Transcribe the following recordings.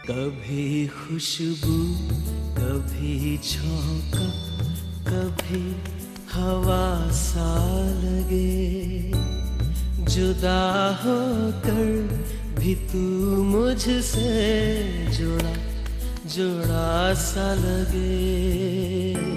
कभी खुशबू, कभी झोंका, कभी हवा सा लगे, जुदा होकर भी तू मुझसे जुड़ा जुड़ा सा लगे।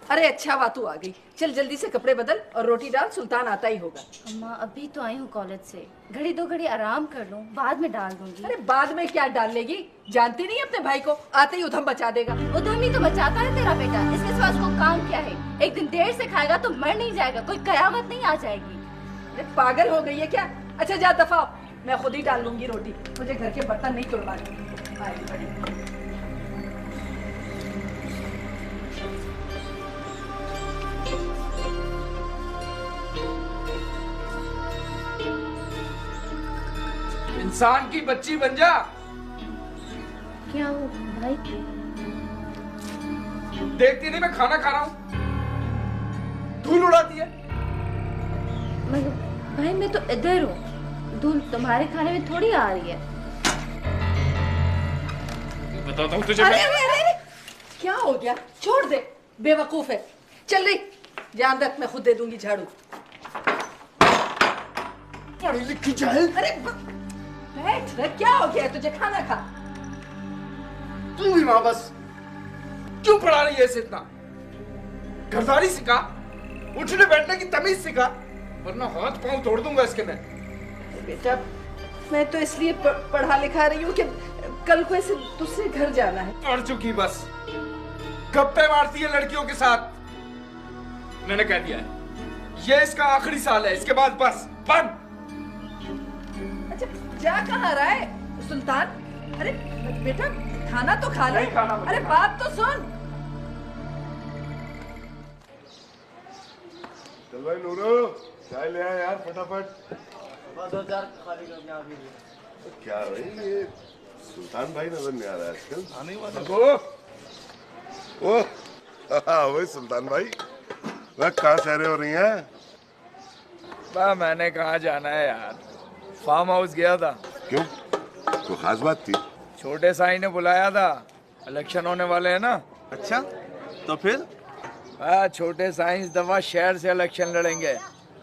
अरे अच्छा वातू आ गई, चल जल्दी से कपड़े बदल और रोटी डाल, सुल्तान आता ही होगा। अम्मा अभी तो आई हूँ कॉलेज से, घड़ी दो घड़ी आराम कर लूँ, बाद में डाल दूंगी। अरे बाद में क्या डाल लेगी, जानती नहीं अपने भाई को, आते ही उधम बचा देगा। उधम ही तो बचाता है तेरा बेटा, इसके सिवा उसको काम क्या है? एक दिन देर से खाएगा तो मर नहीं जाएगा, कोई कयामत नहीं आ जाएगी। अरे पागल हो गई है क्या? अच्छा जा दफा, मैं खुद ही डाल लूंगी रोटी, मुझे घर के बर्तन नहीं तोड़वाने। इंसान की बच्ची बन जा। क्या हो भाई? देखती नहीं मैं खाना खा रहा हूँ, धूल उड़ाती है। भाई मैं तो इधर हूँ, धूल तुम्हारे खाने में थोड़ी आ रही है। बताता हूँ तुझे। अरे अरे अरे क्या हो गया? छोड़ दे, बेवकूफ है। चल रही, ध्यान रख, मैं खुद दे दूंगी झाड़ू। पढ़ी लिखी जाए। अरे बैठ, क्या हो गया तुझे? खाना खा। तू भी माँ बस क्यों पढ़ा रही है इसे इतना? घरदारी सिखा, उठने बैठने की तमीज सिखा, वरना हाथ पांव तोड़ दूंगा इसके मैं। बेटा मैं तो इसलिए पढ़ा लिखा रही हूँ कि कल को इसे दूसरे घर जाना है। पढ़ चुकी बस, गप्पे मारती है लड़कियों के साथ। मैंने कह दिया है ये इसका आखिरी साल है, इसके बाद बस बंद। अच्छा जा कहाँ रहा है सुल्तान? अरे बेटा खाना तो खा ले। अरे बात तो सुन। चल भाई नूरो, चाय ले आया यार फटाफट। 2000 खाली कर दिया अभी। क्या भाई ये सुल्तान भाई नजर नहीं आ रहा है आजकल? आने ही वाला। ओह वही सुल्तान भाई, वह कहाँ सहरे हो रही हैं? मैंने कहाँ जाना है यार, फार्म हाउस गया था। क्यों, कोई खास बात थी? छोटे साई ने बुलाया था, इलेक्शन होने वाले हैं ना। अच्छा तो फिर? छोटे साई इस दफा शहर से इलेक्शन लड़ेंगे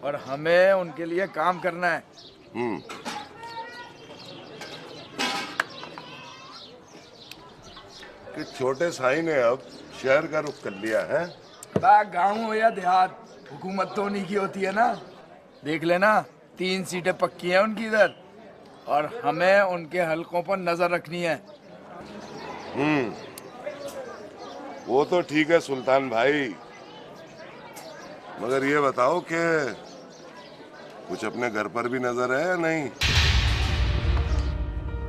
और हमें उनके लिए काम करना है। कि छोटे साई ने अब शहर का रुख कर लिया है। गाँव हो या देहात, हुकूमत तो उन्हीं की होती है ना। देख लेना 3 सीटें पक्की हैं उनकी इधर, और हमें उनके हलकों पर नजर रखनी है। वो तो ठीक है सुल्तान भाई, मगर ये बताओ कि कुछ अपने घर पर भी नजर है या नहीं?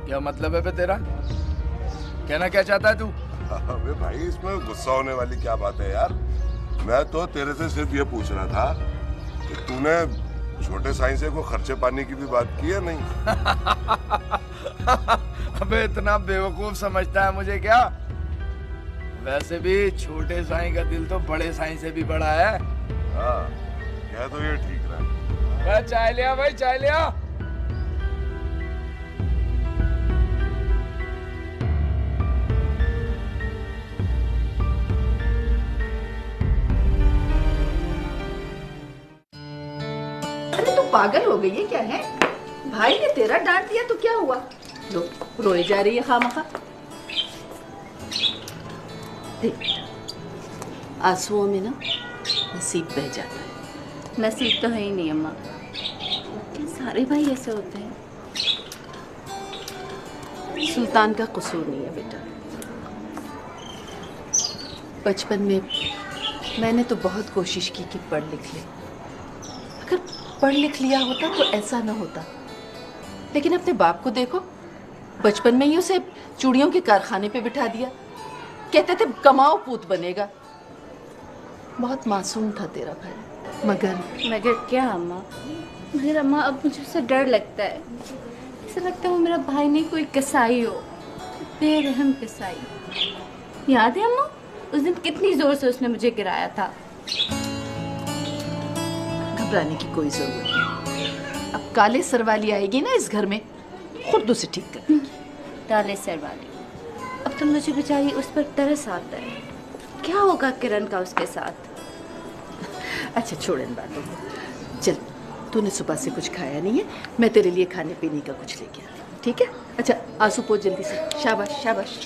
क्या मतलब है बे तेरा? कहना क्या चाहता है तू? अबे भाई इसमें गुस्सा होने वाली क्या बात है यार? मैं तो तेरे से सिर्फ ये पूछ रहा था कि तूने छोटे साईं से कोई खर्चे पानी की भी बात की है नहीं? अबे इतना बेवकूफ समझता है मुझे क्या? वैसे भी छोटे साईं का दिल तो बड़े साईं से भी बड़ा है। हाँ, कह तो ये ठीक रहा। चाय लिया भाई, चाय लिया। अरे तू पागल हो गई है क्या है? भाई ने तेरा डांट दिया तो क्या हुआ? लो रोए जा रही है खामखा। देख, आंसुओं में ना नसीब बह जाता है। नसीब तो है ही नहीं अम्मा, क्या सारे भाई ऐसे होते हैं? सुल्तान का कसूर नहीं है बेटा। बचपन में मैंने तो बहुत कोशिश की कि पढ़ लिख ले। अगर पढ़ लिख लिया होता तो ऐसा ना होता। लेकिन अपने बाप को देखो, बचपन में ही उसे चूड़ियों के कारखाने पे बिठा दिया। कहते थे कमाओ पूत बनेगा। बहुत मासूम था तेरा भाई। मगर क्या अम्मा? मगर अम्मा अब मुझे उससे डर लगता है। ऐसा लगता है वो मेरा भाई नहीं कोई कसाई हो, बेरहम कसाई। याद है अम्मा उस दिन कितनी जोर से उसने मुझे गिराया था? घबराने की कोई जरूरत नहीं। अब काले सर वाली आएगी ना इस घर में, खुद उसे ठीक कर। काले सर वाली? अब तो मुझे बेचारी उस पर तरस आता है। क्या होगा किरण का उसके साथ? अच्छा छोड़ इन बातों को। चल, तूने सुबह से कुछ खाया नहीं है, मैं तेरे लिए खाने पीने का कुछ लेके आती हूँ, ठीक है? अच्छा आंसू पोंछ जल्दी से। शाबाश शाबाश।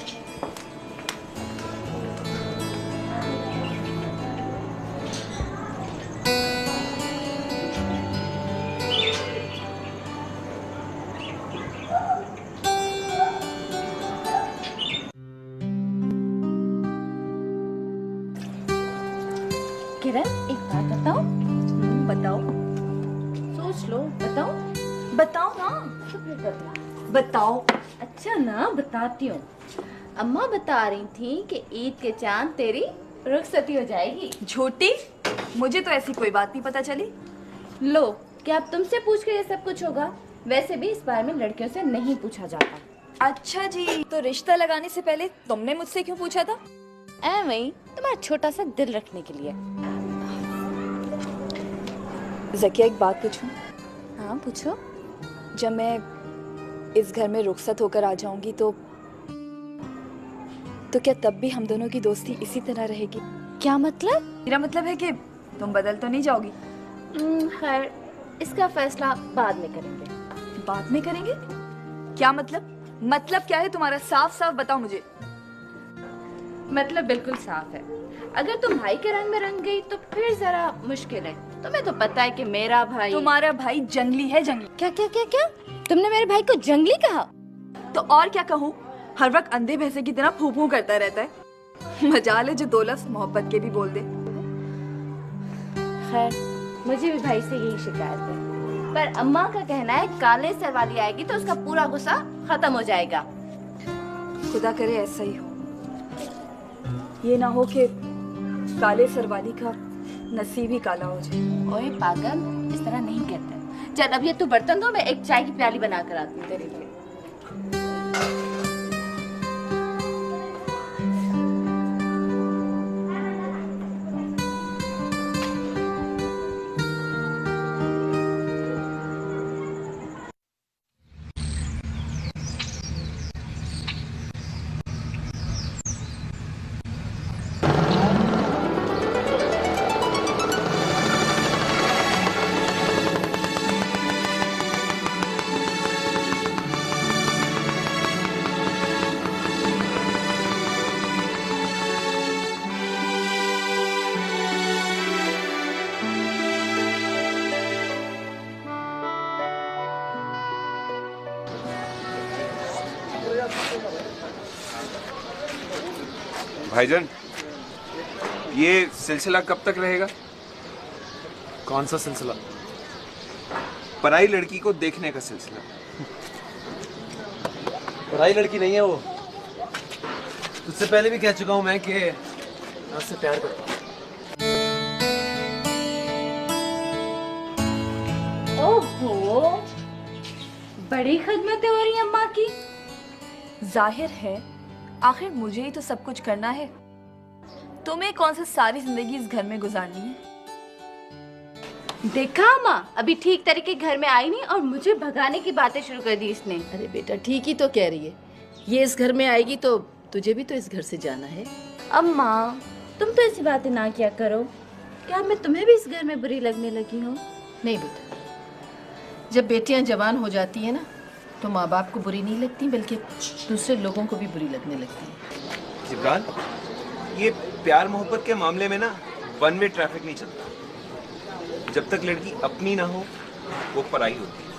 किरण एक बात बताओ। बताओ। सोच लो, बताओ। बताओ ना। बताओ। अच्छा ना, बताती हूँ। अम्मा बता रही थी कि ईद के चांद तेरी रुखसती हो जाएगी। झूठी, मुझे तो ऐसी कोई बात नहीं पता चली। लो, क्या अब तुमसे पूछ कर ये सब कुछ होगा? वैसे भी इस बारे में लड़कियों से नहीं पूछा जाता। अच्छा जी, तो रिश्ता लगाने से पहले तुमने मुझसे क्यों पूछा था? वही तुम्हारा छोटा सा दिल रखने के लिए। ज़किया एक बात पूछूं? हाँ पूछो। जब मैं इस घर में रुखसत होकर आ जाऊंगी तो क्या तब भी हम दोनों की दोस्ती इसी तरह रहेगी? क्या मतलब? मेरा मतलब है कि तुम बदल तो नहीं जाओगी? खैर, इसका फैसला बाद में करेंगे। बाद में करेंगे? क्या मतलब? मतलब क्या है तुम्हारा? साफ साफ बताओ मुझे। मतलब बिल्कुल साफ है। अगर तुम भाई के रंग में रंग गई तो फिर जरा मुश्किल है। तुम्हें तो पता है कि मेरा भाई। तुम्हारा भाई जंगली है, जंगली। क्या क्या क्या क्या? तुमने मेरे भाई को जंगली कहा? तो और क्या कहूँ? हर वक्त अंधे भैंसे की तरह फू फू करता रहता है। मजाल है जो दो लफ्ज़ मोहब्बत के भी बोल दे। खैर, मुझे भी भाई से यही शिकायत है। पर अम्मा का कहना है काले सर वाली आएगी तो उसका पूरा गुस्सा खत्म हो जाएगा। खुदा करे ऐसा ही हो। ये ना हो कि काले सर वाली का नसीब ही काला हो जाए। ओए पागल, इस तरह नहीं कहते। चल अब ये तू बर्तन दो, मैं एक चाय की प्याली बना कर आती हूँ तेरे लिए। भाईजान, ये सिलसिला कब तक रहेगा? कौन सा सिलसिला? पराई लड़की को देखने का सिलसिला। पढ़ाई लड़की नहीं है वो। तुझसे पहले भी कह चुका हूँ मैं कि मैं उससे प्यार करता हूँ। ओहो, बड़ी खिदमतें हो रही हैं अम्मा की। जाहिर है, आखिर मुझे ही तो सब कुछ करना है। तुम्हें कौन सा सारी जिंदगी इस घर में गुजारनी है? देखा अम्मा, अभी ठीक तरीके घर में आई नहीं और मुझे भगाने की बातें शुरू कर दी इसने। अरे बेटा ठीक ही तो कह रही है, ये इस घर में आएगी तो तुझे भी तो इस घर से जाना है। अम्मा, तुम तो ऐसी बातें ना किया करो। क्या मैं तुम्हें भी इस घर में बुरी लगने लगी हूँ? नहीं बेटा, जब बेटियां जवान हो जाती हैं ना तो माँ बाप को बुरी नहीं लगती बल्कि दूसरे लोगों को भी बुरी लगने लगती है। जिब्रान, ये प्यार मोहब्बत के मामले में ना वन वे ट्रैफिक नहीं चलता। जब तक लड़की अपनी ना हो वो पराई होती है।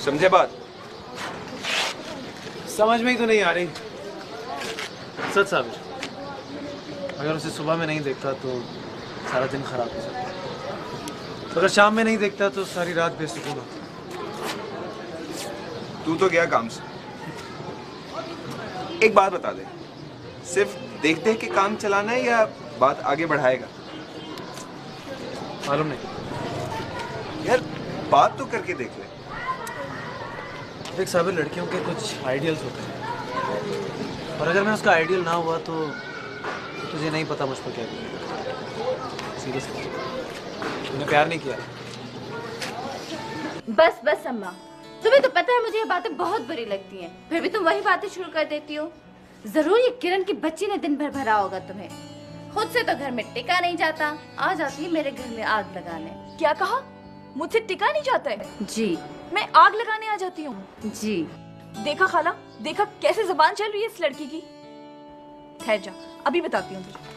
समझे बात? समझ में ही तो नहीं आ रही। सच साबिर, अगर उसे सुबह में नहीं देखता तो सारा दिन खराब हो जाता, तो अगर शाम में नहीं देखता तो सारी रात बेसुकून होती। तू तो गया काम से। एक बात बता दे, सिर्फ देख देख के काम चलाना है या बात आगे बढ़ाएगा? मालूम नहीं यार, बात तो करके देख ले। देख साबिर, लड़कियों के कुछ आइडियल्स होते हैं और अगर मैं उसका आइडियल ना हुआ तो तुझे नहीं पता मुझ पर क्या करेगा। सीरियसली, तूने प्यार नहीं किया। बस बस अम्मा, तुम्हें तो पता है मुझे ये बातें बहुत बुरी लगती हैं, फिर भी तुम वही बातें शुरू कर देती हो। जरूर ये किरण की बच्ची ने दिन भर भरा होगा तुम्हें। खुद से तो घर में टिका नहीं जाता, आ जाती है मेरे घर में आग लगाने। क्या कहा? मुझसे टिका नहीं जाता है? जी। मैं आग लगाने आ जाती हूँ? जी। देखा खाला, देखा कैसे जुबान चल रही है इस लड़की की। ठहर जा, अभी बताती हूँ तुझे।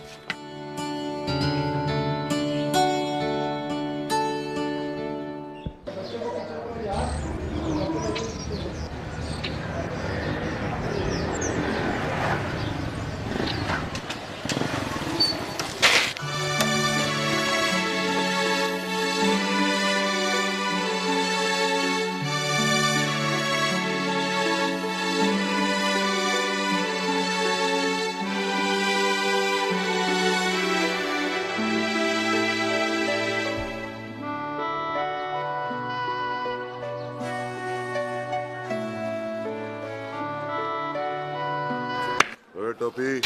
टोपी,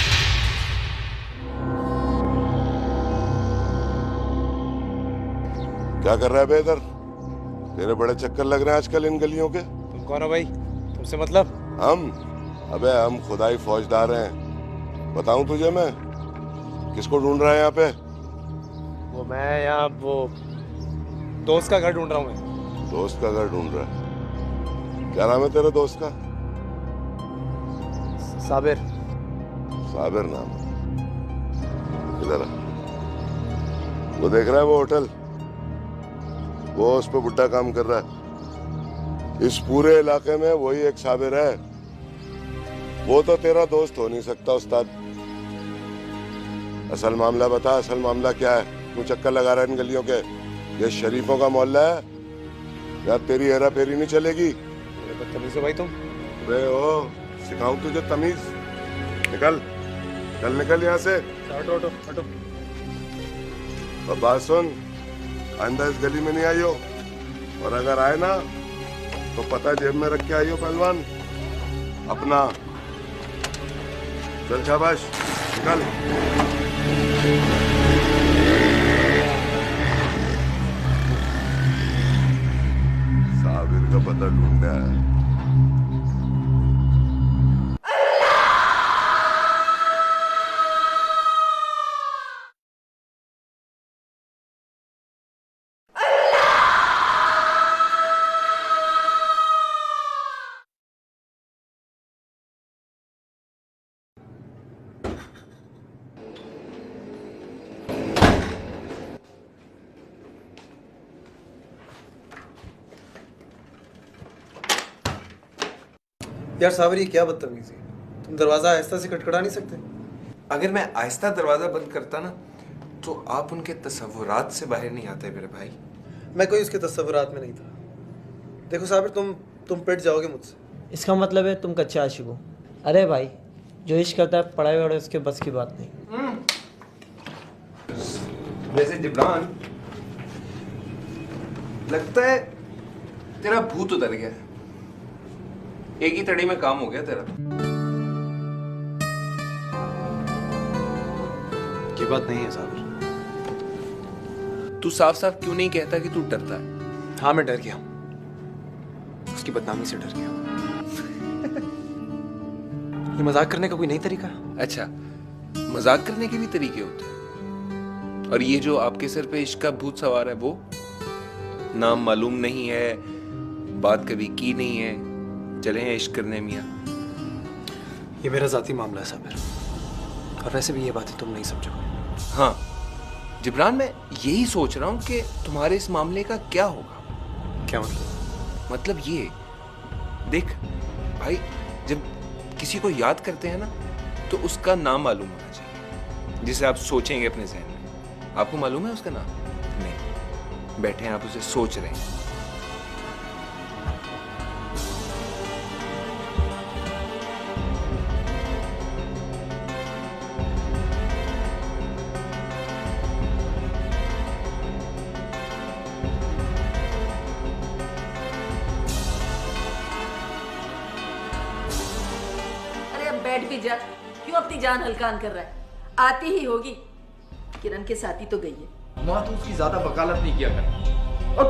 क्या कर रहा है बे इधर? तेरे बड़े चक्कर लग रहे हैं आजकल इन गलियों के। तुम कौन हो भाई? तुमसे मतलब? अबे हम खुदाई फौजदार हैं। बताऊं तुझे मैं? किसको ढूंढ रहा है यहाँ पे? वो मैं यहाँ वो दोस्त का घर ढूंढ रहा हूँ। मैं दोस्त का घर ढूंढ रहा है? क्या नाम है तेरे दोस्त का? साबिर। साबिर नाम है? इधर आ। वो देख रहा है वो होटल? वो उस पे बुड्ढा काम कर रहा है। इस पूरे इलाके में वही एक साबिर है। वो तो तेरा दोस्त हो नहीं सकता उस्ताद। असल मामला बता, असल मामला क्या है? तू चक्कर लगा रहा है इन गलियों के? ये शरीफों का मोहल्ला है या तेरी हेरा फेरी नहीं चलेगी? बदतमीज हो भाई तुम। अरे ओ, सिखाऊं तुझे तमीज? निकल चल, निकल यहाँ से। हटो हटो हटो। और बात सुन, आइंदा इस गली में नहीं आइयो, और अगर आए ना तो पता जेब में रख के आइयो पहलवान अपना। चल शाबाश, निकल। साबिर का पता ढूंढना है। यार साबिर, ये क्या बदतमीजी है? तुम दरवाजा आहिस्ता से खटखटा नहीं सकते? अगर मैं आहिस्ता दरवाजा बंद करता ना तो आप उनके तसव्वुरात से बाहर नहीं आते मेरे भाई। मैं कोई उसके तस्वुरात में नहीं था। देखो साबिर, तुम पिट जाओगे मुझसे, इसका मतलब है तुम कच्चा आशिक हो। अरे भाई, जो इश्क करता है पढ़ाई वढ़ाई उसके बस की बात नहीं। वैसे जिब्रान, लगता है तेरा भूत उतर गया। एक ही तड़ी में काम हो गया तेरा। ये बात नहीं है साबिर। तू साफ साफ क्यों नहीं कहता कि तू डरता है? हाँ, मैं डर गया हूँ, उसकी बदनामी से डर गया। ये मजाक करने का कोई नई तरीका है? अच्छा, मजाक करने के भी तरीके होते हैं। और ये जो आपके सर पे इश्क का भूत सवार है, वो नाम मालूम नहीं है, बात कभी की नहीं है, चले हैं इश्क करने मियां। ये मेरा जाती मामला है साबिर, और वैसे भी ये बातें तुम नहीं समझोगे। हाँ जिब्रान, मैं यही सोच रहा हूँ कि तुम्हारे इस मामले का क्या होगा। क्या मतलब? मतलब ये देख भाई, जब किसी को याद करते हैं ना, तो उसका नाम मालूम होना चाहिए, जिसे आप सोचेंगे अपने जहन में। आपको मालूम है उसका नाम? नहीं, बैठे हैं आप उसे सोच रहे हैं। बैठ भी जा, क्यों अपनी जान हल्कान कर रहा है? आती ही होगी। किरण के साथ ही तो गई है। माँ, तो उसकी ज्यादा वकालत नहीं किया कर। और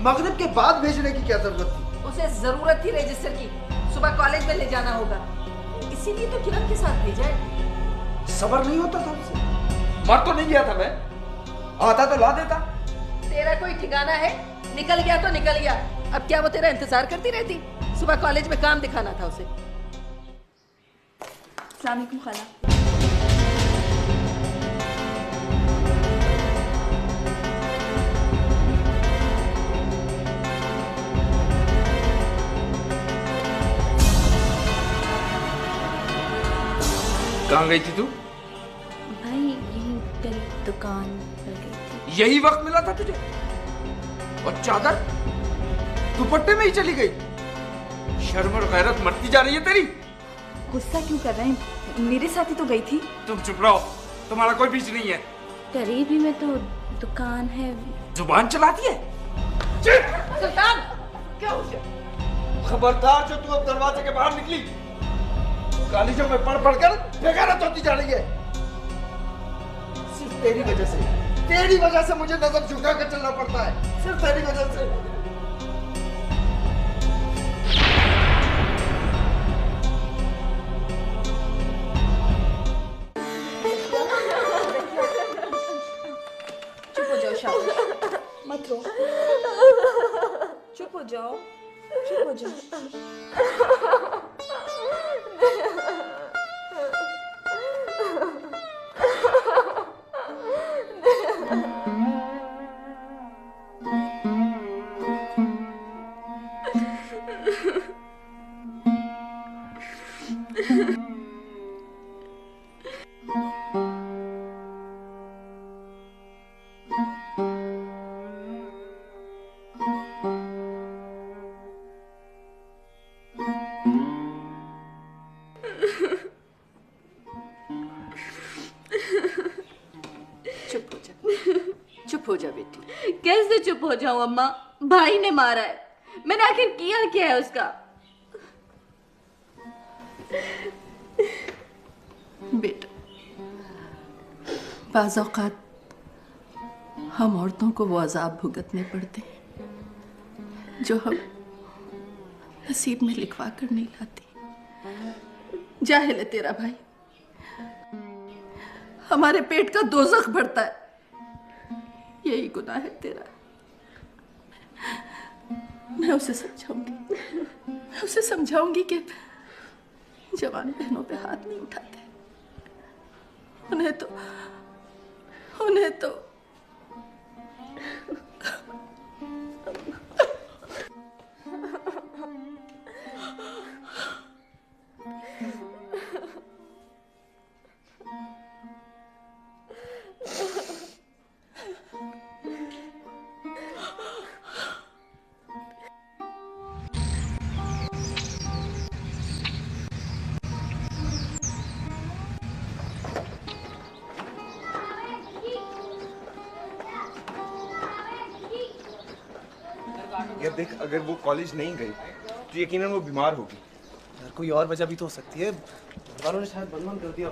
मगरिब के बाद भेजने की क्या जरूरत थी? उसे जरूरत थी रजिस्टर की, सुबह कॉलेज में ले जाना होगा, इसीलिए तो किरण के साथ भेजा है। सबर नहीं होता था उसे? मर तो नहीं गया था मैं, आता तो ला देता। तेरा कोई ठिकाना है? निकल गया तो निकल गया, अब क्या वो तेरा इंतजार करती रहती? सुबह कॉलेज में काम दिखाना था उसे। अस्सलाम वालेकुम खाला। कहाँ गई थी तू? भाई यही तेरी दुकान पर गई थी। यही वक्त मिला था तुझे? और चादर दुपट्टे में ही चली गई। शर्म और गैरत मरती जा रही है तेरी। गुस्सा क्यों कर रहे हैं? मेरे साथ ही तो गई थी। तुम चुप रहो, तुम्हारा कोई बीच नहीं है। करीबी में तो दुकान है। जुबान चलाती है। सुल्तान, क्या हो गया? खबरदार, जो तू अब दरवाजे के बाहर निकली, गालियों में पढ़ पढ़कर बेगैरत होती जा रही है। सिर्फ तेरी वजह से मुझे नजर झुका कर चलना पड़ता है, सिर्फ तेरी वजह से। चुप हो जाओ शाबाश, मत रो, चुप हो जाओ, चुप हो जाओ। चुप हो जा बेटी। कैसे चुप हो जाऊं अम्मा? भाई ने मारा है, मैंने आखिर किया क्या है उसका? बेटा, बाज़ औक़ात हम औरतों को वो अज़ाब भुगतने पड़ते हैं जो हम नसीब में लिखवा कर नहीं लाती। जाहिल है तेरा भाई, हमारे पेट का दोज़ख भरता है, यही गुनाह है तेरा। मैं उसे समझाऊंगी कि जवान बहनों पे हाथ नहीं उठाते, उन्हें तो यार देख, अगर वो कॉलेज नहीं गई तो यकीनन वो बीमार होगी। यार कोई और वजह भी तो हो सकती है, वालों ने शायद बंद कर दिया।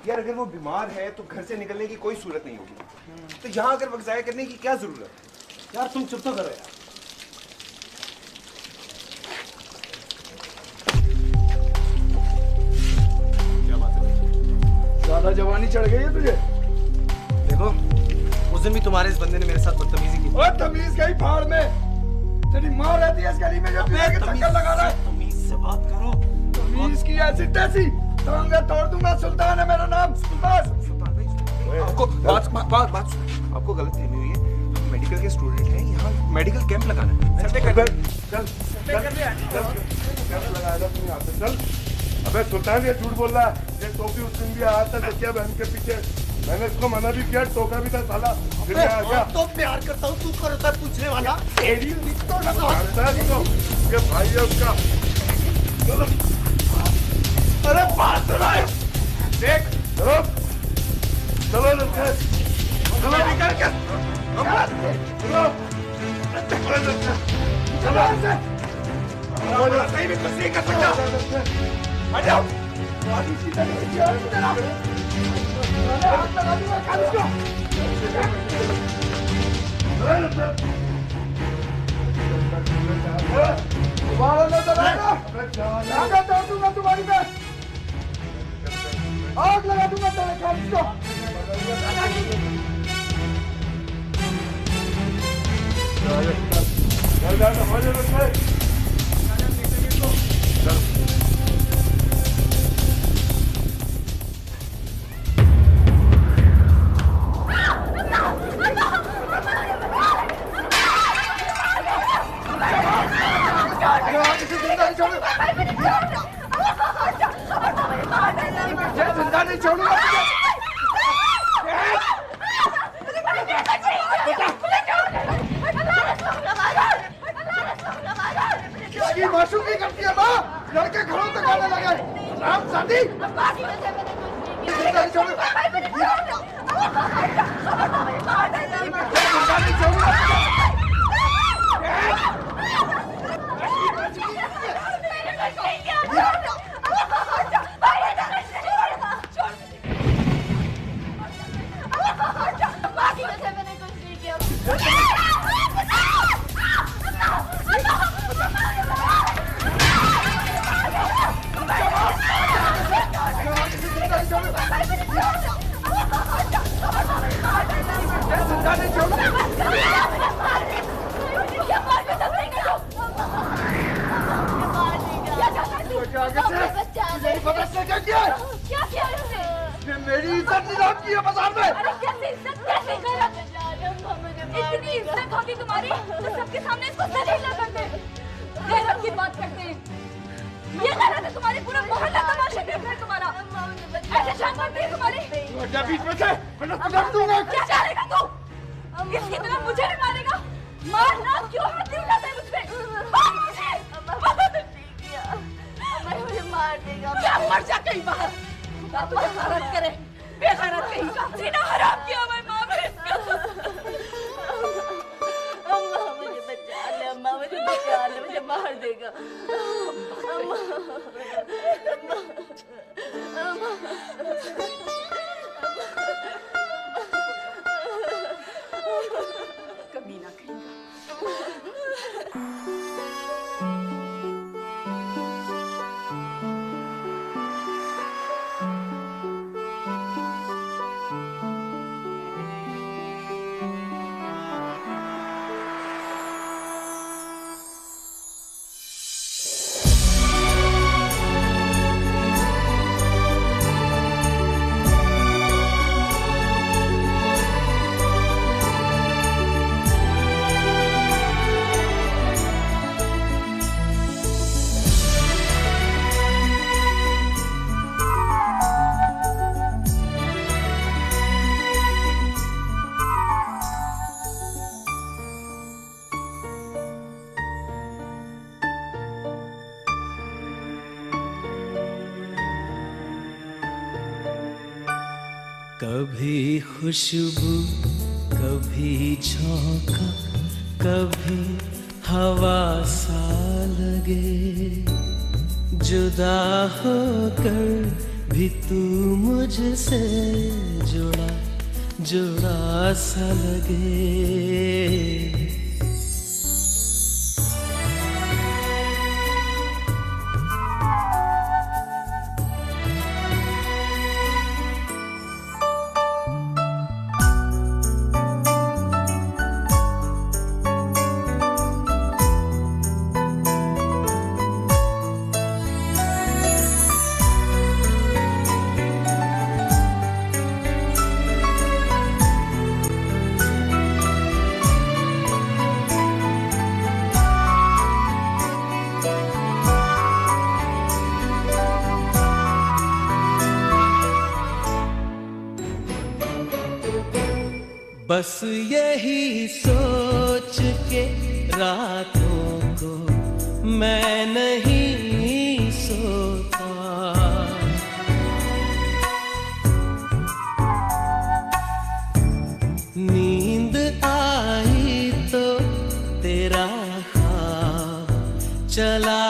यार अगर वो बीमार है तो घर से निकलने की कोई सूरत नहीं होगी, तो यहाँ अगर वक्त ज़ाया करने की क्या जरूरत है? यार तुम चुप तो करो यार। क्या बात है? ज्यादा जवानी चढ़ गई है तुझे? देखो, उस दिन भी तुम्हारे इस बंदे ने मेरे साथ बदतमीजी की। और तमीज गई फाड़ में। तेरी माँ रहती है इस गली में जो तुझे के चक्कर लगा रहा है। तमीज से बात करो। तमीज की ऐसी तैसी टांगे तोड़ दूंगा। सुल्तान है मेरा नाम। बस आपको आपको गलत फहमी हुई है। हम मेडिकल के स्टूडेंट हैं, यहाँ मेडिकल कैंप लगाना है। चल। अबे सुल्तान, ये झूठ बोल रहा है। ये टोपी उस दिन भी आया था जकिया बहन के पीछे। मैंने इसको मना भी किया, टोका भी था साला। फिर आ गया। तो प्यार करता हूँ, तू करता है पूछने वाला। तेरी तो जानता है इसको, ये भाई है उसका। चलो। अरे बात सुना है। देख, चलो चलो लड़के, चलो निकल के, चलो चलो, सही में कुछ नहीं कर सकता। हट जाओ। तुम्हारा नजर आएगा, आगे तोड़ दूंगा तुम्हारी में। आग लगा दूंगा तेरे खाने को। मासूमी करती है माँ, लड़के घरों तक आने लगे। राम शादी मेरी इज्जत नीलाम की है बाजार में। कैसे इज्जत, कैसे गैरत? इतनी इज्जत होती तुम्हारी तो सबके सामने इसको जलील कर दे। गैरत की बात करते हैं, ये गैरत है तुम्हारी। पूरा मोहल्ला तमाशा देख रहा है तुम्हारा। ऐसे शान करती है तुम्हारी। क्या बीच में से मैं तुझे दूंगा। क्या चाहेगा तू? इसकी तरह मुझे भी मारेगा? मारना क्यों? हाथ नहीं उठाता है मुझ पे। मार मुझे। मुझे मार देगा। क्या मर जा कहीं बाहर। तुझे गलत करे, बेगैरत कहीं का। सीना हराम किया मैं माँ ने। अम्मा मुझे बचा ले, अम्मा मुझे बचा ले, मुझे मार देगा। अम्मा, अम्मा, कमीना कहेगा। कभी खुशबू, कभी झोंका, कभी हवा सा लगे, जुदा होकर भी तू मुझसे जुड़ा जुड़ा सा लगे। बस यही सोच के रातों को मैं नहीं सोता, नींद आई तो तेरा ख्वाब चला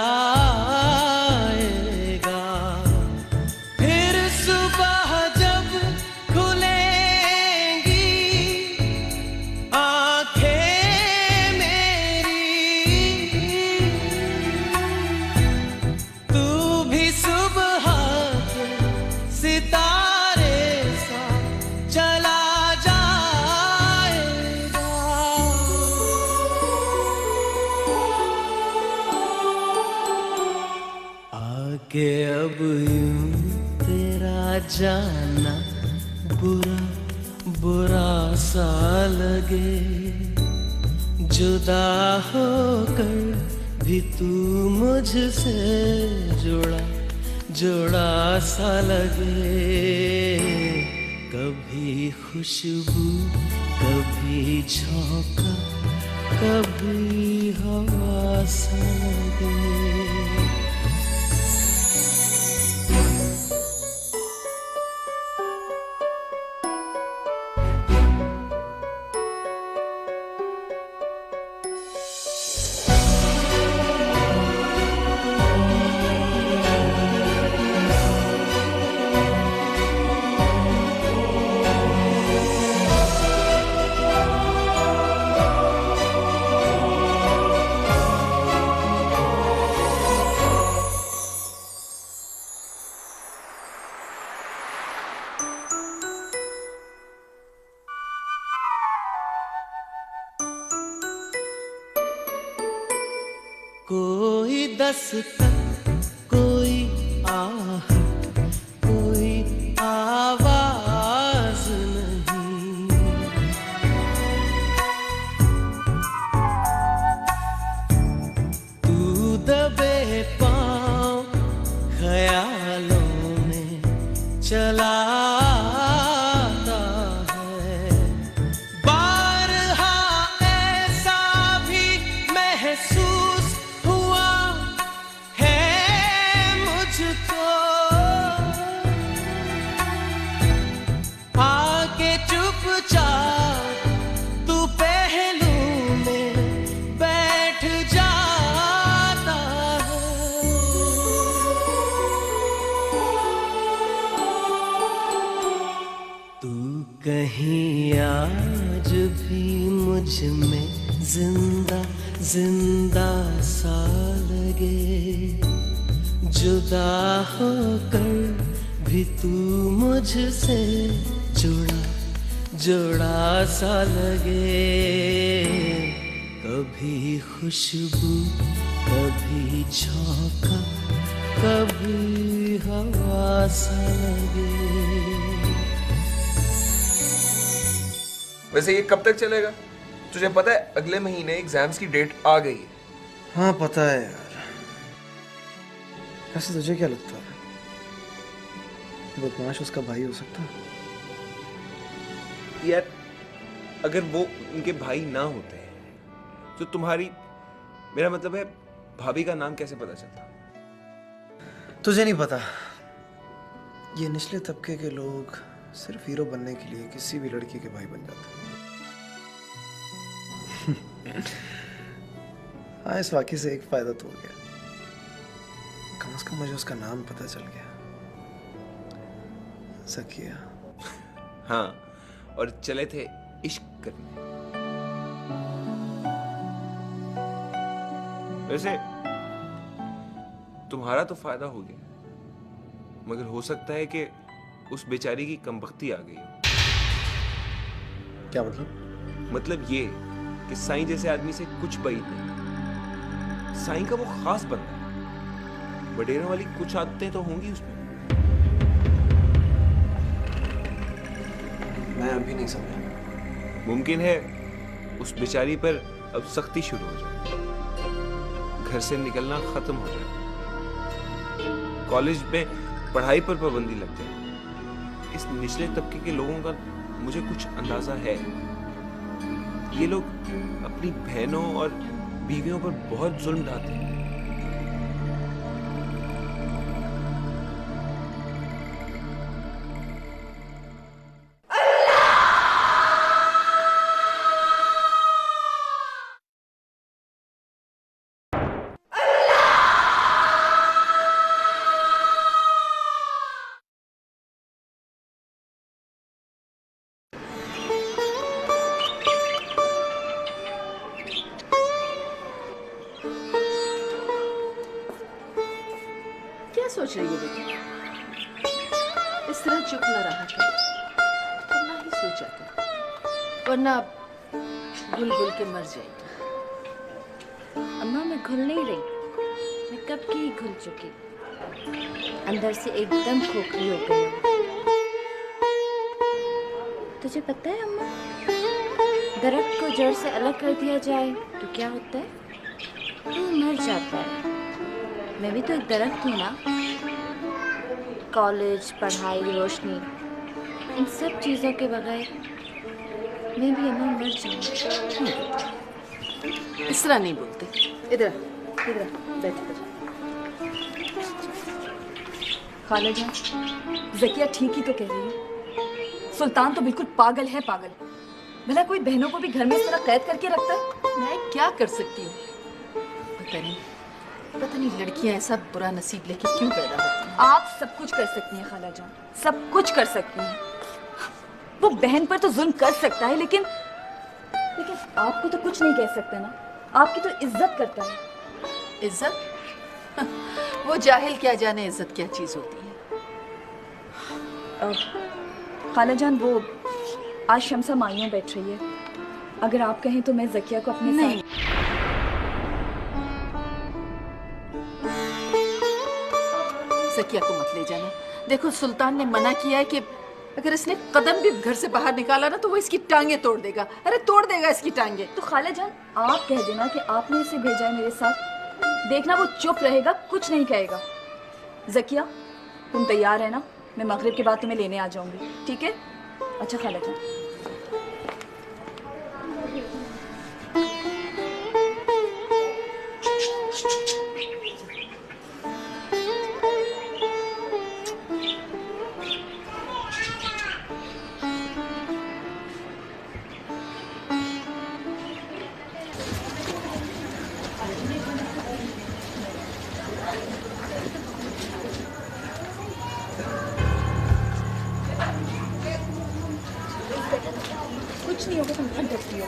कि अब यूं तेरा जाना बुरा बुरा सा लगे, जुदा होकर भी तू मुझसे जुड़ा जुड़ा सा लगे। कभी खुशबू कभी झोंका कभी हवा सा लगे। कोई दस्तक कोई आहट कोई आवाज नहीं, तू दबे पाँव ख्यालों में चला कहीं आज भी मुझ में जिंदा जिंदा सा लगे, जुदा होकर भी तू मुझसे जुड़ा जुड़ा सा लगे। कभी खुशबू कभी झोंका कभी हवा सा लगे। वैसे ये कब तक चलेगा? तुझे पता है अगले महीने एग्जाम्स की डेट आ गई है। हाँ पता है यार। वैसे तुझे क्या लगता है बदमाश उसका भाई हो सकता है? यार अगर वो उनके भाई ना होते तो तुम्हारी, मेरा मतलब है भाभी का नाम कैसे पता चलता? तुझे नहीं पता, ये निचले तबके के लोग सिर्फ हीरो बनने के लिए किसी भी लड़की के भाई बन जाते हैं। हाँ, इस वाक़ये से एक फ़ायदा तो हो गया, कम से कम मुझे उसका नाम पता चल गया, ज़किया। हाँ, और चले थे इश्क करने। वैसे तुम्हारा तो फायदा हो गया, मगर हो सकता है कि उस बेचारी की कमबख्ती आ गई हो। क्या मतलब? मतलब ये कि साईं जैसे आदमी से कुछ बैद नहीं। साईं का वो खास बंदा है, वडेरों वाली कुछ आदतें तो होंगी उसमें। मैं अभी नहीं समझा। मुमकिन है उस बेचारी पर अब सख्ती शुरू हो जाए, घर से निकलना खत्म हो जाए, कॉलेज में पढ़ाई पर पाबंदी लग जाए। इस निचले तबके के लोगों का मुझे कुछ अंदाजा है। ये लोग अपनी बहनों और बीवियों पर बहुत जुल्म ढाते हैं। क्या सोच रही है बेटी? इस तरह चुप न रहा कर, ना ही सोचा कर, वरना घुल घुल के मर जाएगी। अम्मा मैं घुल नहीं रही, मैं कब की ही घुल चुकी, अंदर से एकदम खोखली हो गई हूँ। तुझे पता है अम्मा, दरख्त को जड़ से अलग कर दिया जाए तो क्या होता है? वो मर जाता है। मैं भी तो एक दरख्त हूँ ना। कॉलेज, पढ़ाई, रोशनी, इन सब चीज़ों के बगैर मैं भी अम्मा मर जाऊँगी। इस तरह नहीं बोलते। इधर इधर बैठ। खाला जान, ज़किया ठीक ही तो कह रही है। सुल्तान तो बिल्कुल पागल है, पागल। भला कोई बहनों को भी घर में इस तरह कैद करके रखता है? मैं क्या कर सकती हूँ? पता नहीं लड़कियां ऐसा बुरा नसीब लेके क्यों पैदा होती हैं। आप सब कुछ कर सकती हैं खाला जान, सब कुछ कर सकती हैं। वो बहन पर तो जुल्म कर सकता है, लेकिन आपको तो कुछ नहीं कह सकता ना। आपकी तो इज्जत करता है। इज्जत? वो जाहिल क्या जाने इज्जत क्या चीज होती है। खाला जान, वो आज शमसा माइयों बैठ रही है। अगर आप कहें तो मैं ज़किया को अपने नहीं। साथ... ज़किया को मत ले जाना। देखो सुल्तान ने मना किया है कि अगर इसने कदम भी घर से बाहर निकाला ना तो वो इसकी टांगे तोड़ देगा। अरे तोड़ देगा इसकी टांगे। तो खाला जान, आप कह देना कि आपने इसे भेजा है मेरे साथ। देखना वो चुप रहेगा, कुछ नहीं कहेगा। ज़किया, तुम तैयार है ना? मैं मगरिब के बाद तुम्हें लेने आ जाऊंगी, ठीक है? अच्छा खाला जान। कुछ नहीं होगा, तुम ठंड रखती हो।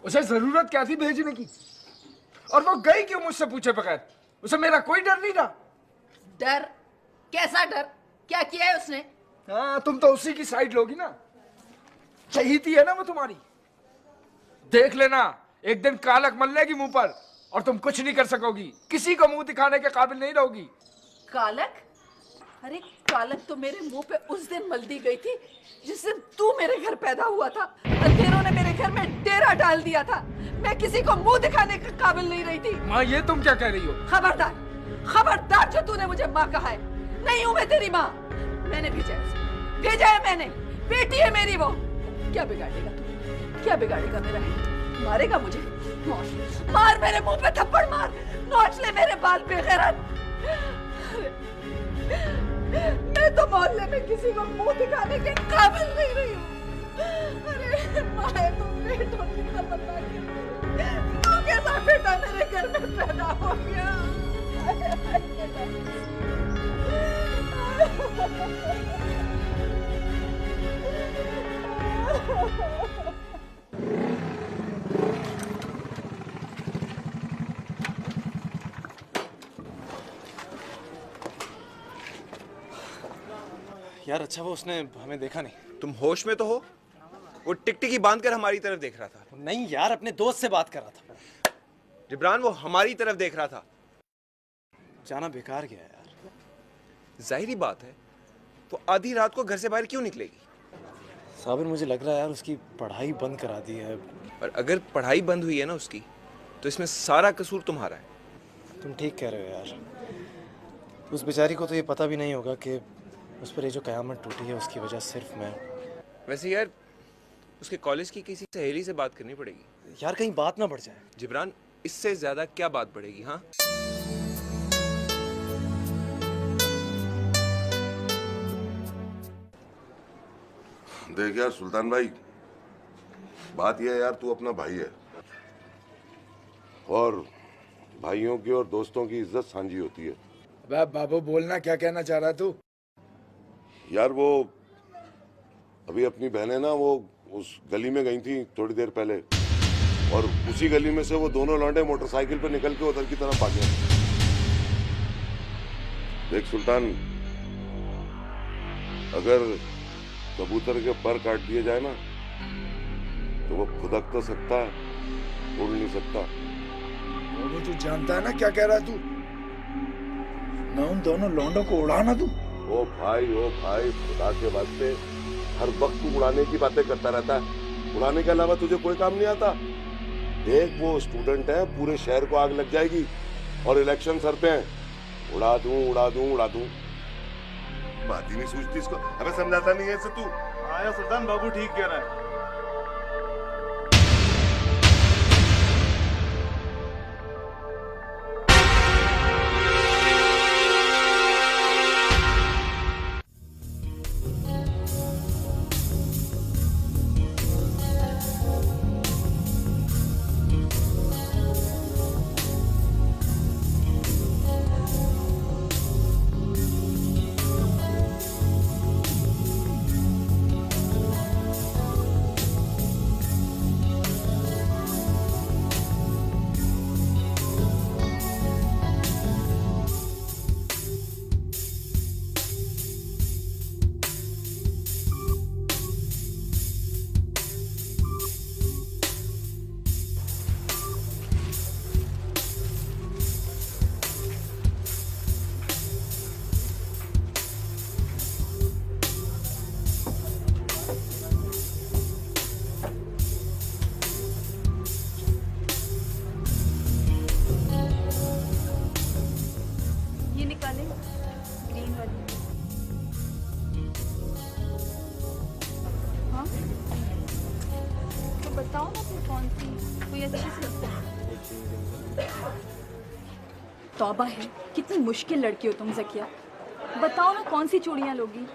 उसे जरूरत क्या थी भेजने की? और वो गई क्यों मुझसे पूछे बगैर? उसे मेरा कोई डर नहीं रहा। डर? कैसा डर? क्या किया है उसने? हाँ, तुम तो उसी की साइड लोगी ना। चहीती है ना वो तुम्हारी। देख लेना, एक दिन कालक मल लेगी मुंह पर और तुम कुछ नहीं कर सकोगी। किसी को मुंह दिखाने के काबिल नहीं रहोगी। कालक? अरे कालक तो मेरे मुंह पे उस दिन मल दी गई थी जिस दिन तू मेरे घर पैदा हुआ था। अंधेरों ने मेरे घर में डेरा डाल दिया था। मैं किसी को मुंह दिखाने के काबिल नहीं रही थी। माँ, ये तुम क्या कह रही हो? खबरदार, खबरदार जो तूने मुझे माँ कहा है। नहीं हूं मैं तेरी माँ। मैंने भेजा है उसे, भेजा है मैंने। बेटी है मेरी वो। क्या बिगाड़ेगा तू? क्या बिगाड़ेगा मेरा है? मारेगा मुझे? मार, मार मेरे मुंह पे थप्पड़ मार, नोच ले मेरे बाल पे गैरत। मैं तो मोहल्ले में किसी को मुंह दिखाने के काबिल नहीं रही हूँ। अरे माँ, तुम बेटों की तमन्ना की तू कैसा बेटा मेरे घर में पैदा हो गया? यार अच्छा वो उसने हमें देखा नहीं। तुम होश में तो हो? वो टिकटिकी बांध कर हमारी तरफ देख रहा था। नहीं यार, अपने दोस्त से बात कर रहा था। जिब्रान, वो हमारी तरफ देख रहा था। जाना बेकार गया यार। जाहिरी बात है, वो आधी रात को घर से बाहर क्यों निकलेगी? साबिर, मुझे लग रहा है यार उसकी पढ़ाई बंद करा दी है। और अगर पढ़ाई बंद हुई है ना उसकी, तो इसमें सारा कसूर तुम्हारा है। तुम ठीक कह रहे हो यार। उस बेचारी को तो ये पता भी नहीं होगा कि उस पर ये जो कयामत टूटी है उसकी वजह सिर्फ मैं। वैसे यार, उसके कॉलेज की किसी सहेली से बात करनी पड़ेगी। यार कहीं बात ना बढ़ जाए। जिब्रान, इससे ज्यादा क्या बात बढ़ेगी? हाँ, देख यार सुल्तान भाई, बात यह है यार, तू अपना भाई है और भाइयों की और दोस्तों की इज्जत सांझी होती है। अबे बाबू, बोलना, क्या कहना चाह रहा तू? यार वो अभी अपनी बहनें ना वो उस गली में गई थी थोड़ी देर पहले, और उसी गली में से वो दोनों लौंडे मोटरसाइकिल पर निकल के उधर की तरफ भागे। देख सुल्तान, अगर कबूतर के पर काट दिए जाए ना तो वो खुदक तो सकता है, उड़ नहीं सकता। बाबू, तू जानता है ना क्या कह रहा है तू? मैं उन दोनों लौंडों को उड़ाना दूं? ओ भाई, खुदा के वास्ते हर वक्त तू उड़ाने की बातें करता रहता है। उड़ाने के अलावा तुझे कोई काम नहीं आता? देख, वो स्टूडेंट है, पूरे शहर को आग लग जाएगी और इलेक्शन सर पे हैं। उड़ा दूं। बात ही नहीं सूझती इसको। अबे समझाता नहीं है इसे तू? आया सुल्तान बाबू ठीक कह रहा है। बताओ ना फिर कौन सी कोई अच्छी सी। तौबा है, कितनी मुश्किल लड़की हो तुम ज़किया। बताओ ना कौन सी चूड़ियाँ लोगी।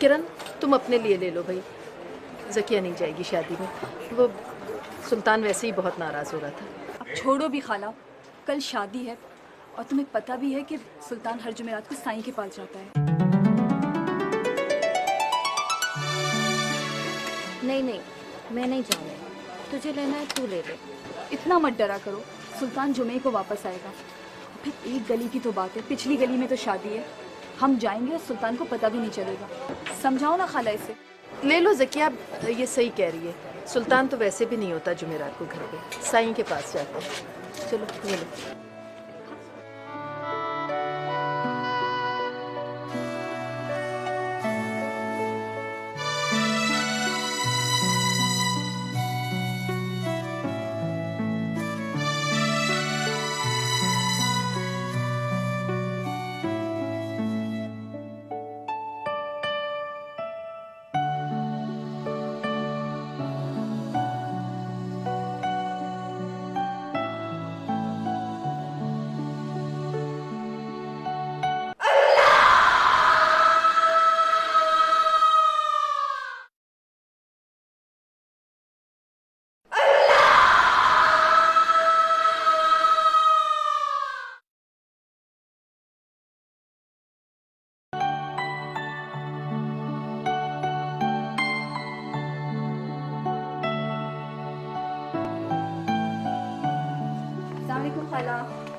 किरण, तुम अपने लिए ले लो भाई, ज़किया नहीं जाएगी शादी में। वो सुल्तान वैसे ही बहुत नाराज़ हो रहा था। अब छोड़ो भी खाला, कल शादी है और तुम्हें पता भी है कि सुल्तान हर जुमेरात को साईं के पास जाता है। नहीं नहीं, मैं नहीं जाऊंगी, तुझे लेना है तू ले ले। इतना मत डरा करो, सुल्तान जुमे को वापस आएगा। फिर एक गली की तो बात है, पिछली गली में तो शादी है, हम जाएंगे और सुल्तान को पता भी नहीं चलेगा। समझाओ ना खाला इसे। ले लो ज़किया, ये सही कह रही है। सुल्तान तो वैसे भी नहीं होता जुमेरात को घर पे, साईं के पास जाता है। चलो ये लो।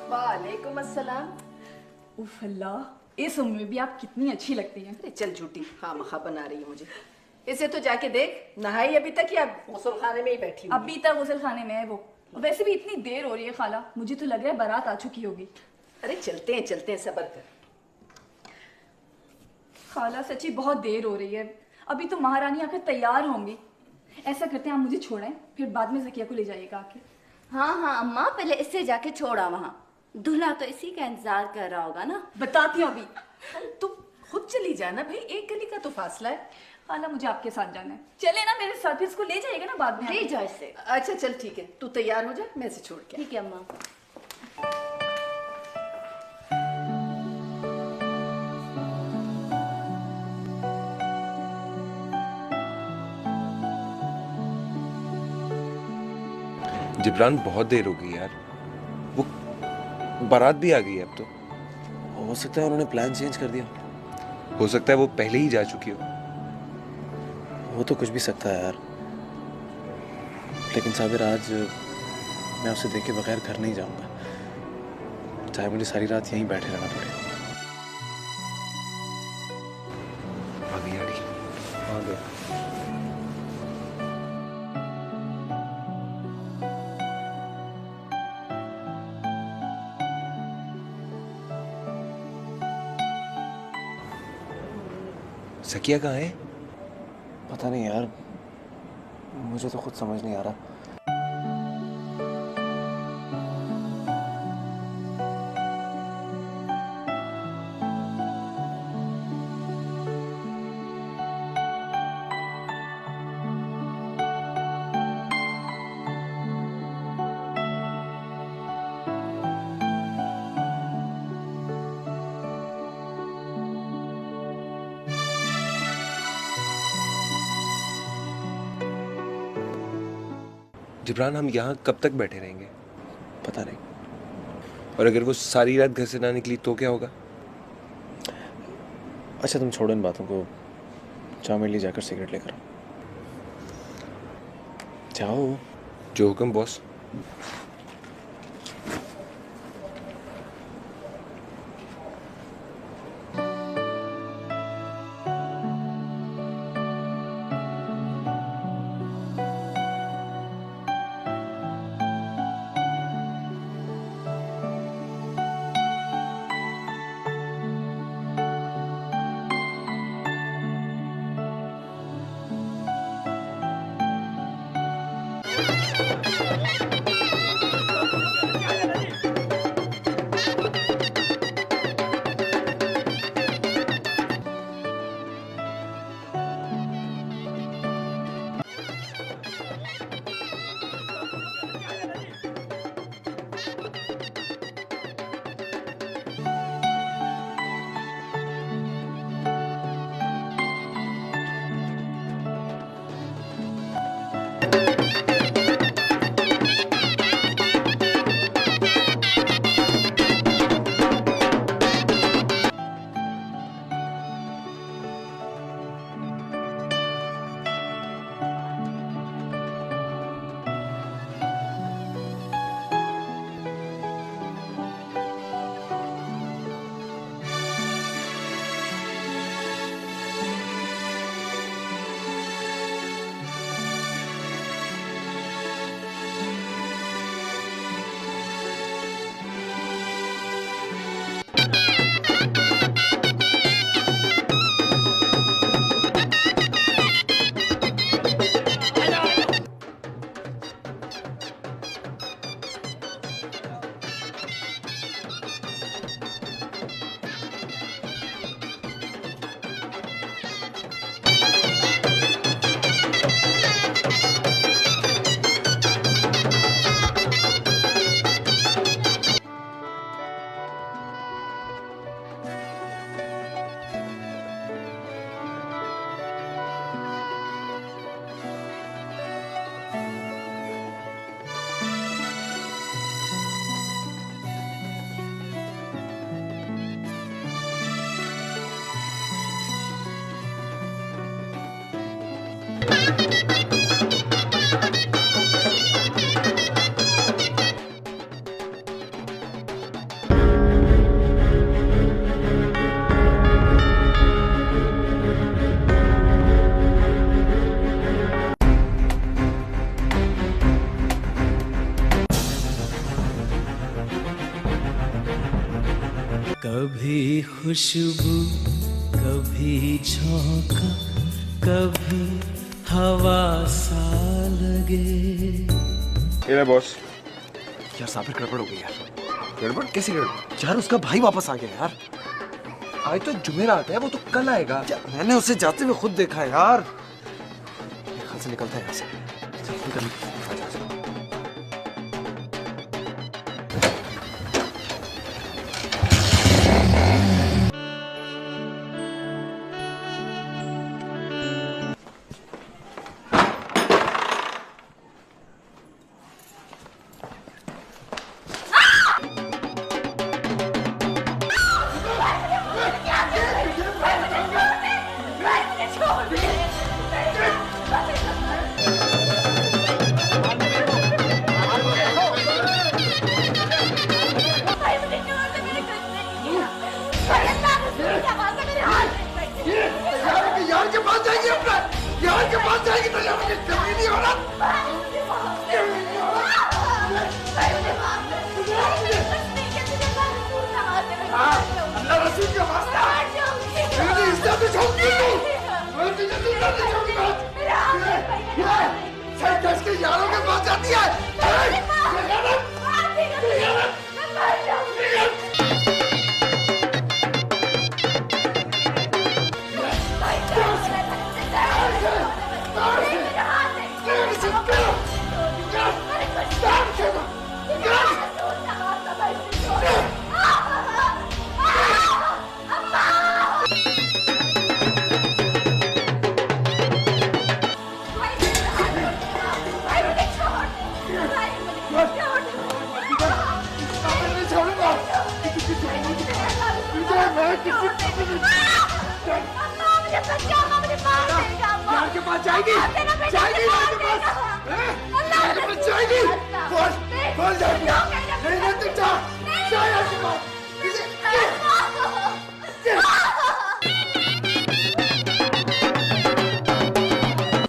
वालेकुम अस्सलाम। उफ अल्लाह, इस उम्र में भी आप कितनी अच्छी लगती हैं। अरे चल झूठी, हाँ मखा बना रही है मुझे। इसे तो जाके देख, नहाई अभी तक या गुस्ल खाने में ही बैठी हुई? अभी तक गुस्ल खाने में है वो। वैसे भी इतनी देर हो रही है खाला, मुझे तो लग रहा है बारात आ चुकी होगी। अरे चलते हैं सब्र कर। खाला सच्ची बहुत देर हो रही है, अभी तो महारानी आकर तैयार होंगी। ऐसा करते हैं आप मुझे छोड़ें, फिर बाद में ज़किया को ले जाइएगा आके। हाँ हाँ अम्मा, पहले इससे जाके छोड़ा वहाँ, दूल्हा तो इसी का इंतजार कर रहा होगा ना। बताती हूँ अभी। तू खुद चली जाना भाई, एक गली का तो फासला है। खाला मुझे आपके साथ जाना है, चले ना मेरे साथ, फिर इसको ले जाइएगा ना बाद में। ले जाओ इससे। अच्छा चल ठीक है, तू तैयार हो जा, मैं इसे छोड़ के। ठीक है अम्मा। जिब्रान बहुत देर हो गई यार, वो बारात भी आ गई है अब तो। हो सकता है उन्होंने प्लान चेंज कर दिया, हो सकता है वो पहले ही जा चुकी हो। वो तो कुछ भी सकता है यार, लेकिन साबिर आज मैं उसे देखे बगैर घर नहीं जाऊंगा, चाहे मुझे सारी रात यहीं बैठे रहना पड़े। आ गई आड़ी, आ गया। सकिया कहाँ है? पता नहीं यार, मुझे तो खुद समझ नहीं आ रहा। जिब्रान हम यहाँ कब तक बैठे रहेंगे? पता नहीं। और अगर वो सारी रात घर से ना निकली तो क्या होगा? अच्छा तुम छोड़ो इन बातों को, जाओ मेरे लिए जाकर सिगरेट लेकर आओ। जाओ। जो हुक्म बॉस। खुशबू कभी झोंका कभी हवा सा लगे। ये बॉस। यार साबिर गड़बड़ हो गई यार। गड़बड़? कैसी गड़बड़? यार उसका भाई वापस आ गया यार। आज तो जुमेरात है, वो तो कल आएगा। मैंने उसे जाते हुए खुद देखा है यार। घर से निकलता है यहाँ से। यार के पास जाएगी अपना, यार के पास जाएगी तो यार मुझे कभी नहीं हो रहा। अल्लाह रसूल का वास्ता, मेरी इज्जत भी छोड़ दी तू, मैं तुझे दूसरा नहीं छोड़ूंगा। सही दस के यारों के पास जाती है। यार के पास जाएगी, जाएगी यार के पास, यार के पास जाएगी, बोल जाएगी, नहीं नहीं तुम जा यार के पास,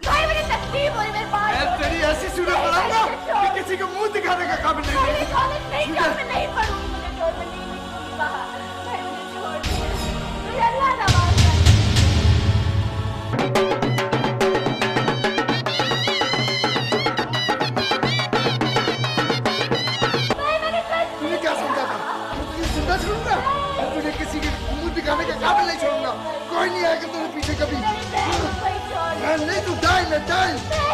भाई मुझे तकलीफ हो रही मेरे पास। मैं तेरी ऐसी सूरत बनाऊंगा कि किसी को मुंह दिखाने का काबिल नहीं नहीं पढ़ूंगी, मुझे छोड़ दे, नहीं निकलूंगी बाहर। भाई मुझे छोड़ दे, मुझे अल्लाह नवाज दे। तूने क्या समझा था? तुझे जिंदा छोड़ूंगा? तुझे किसी के मुंह दिखाने का काबिल नहीं छोड़ूंगा। कोई नहीं आएगा तेरे पीछे कभी। नहीं तू डाल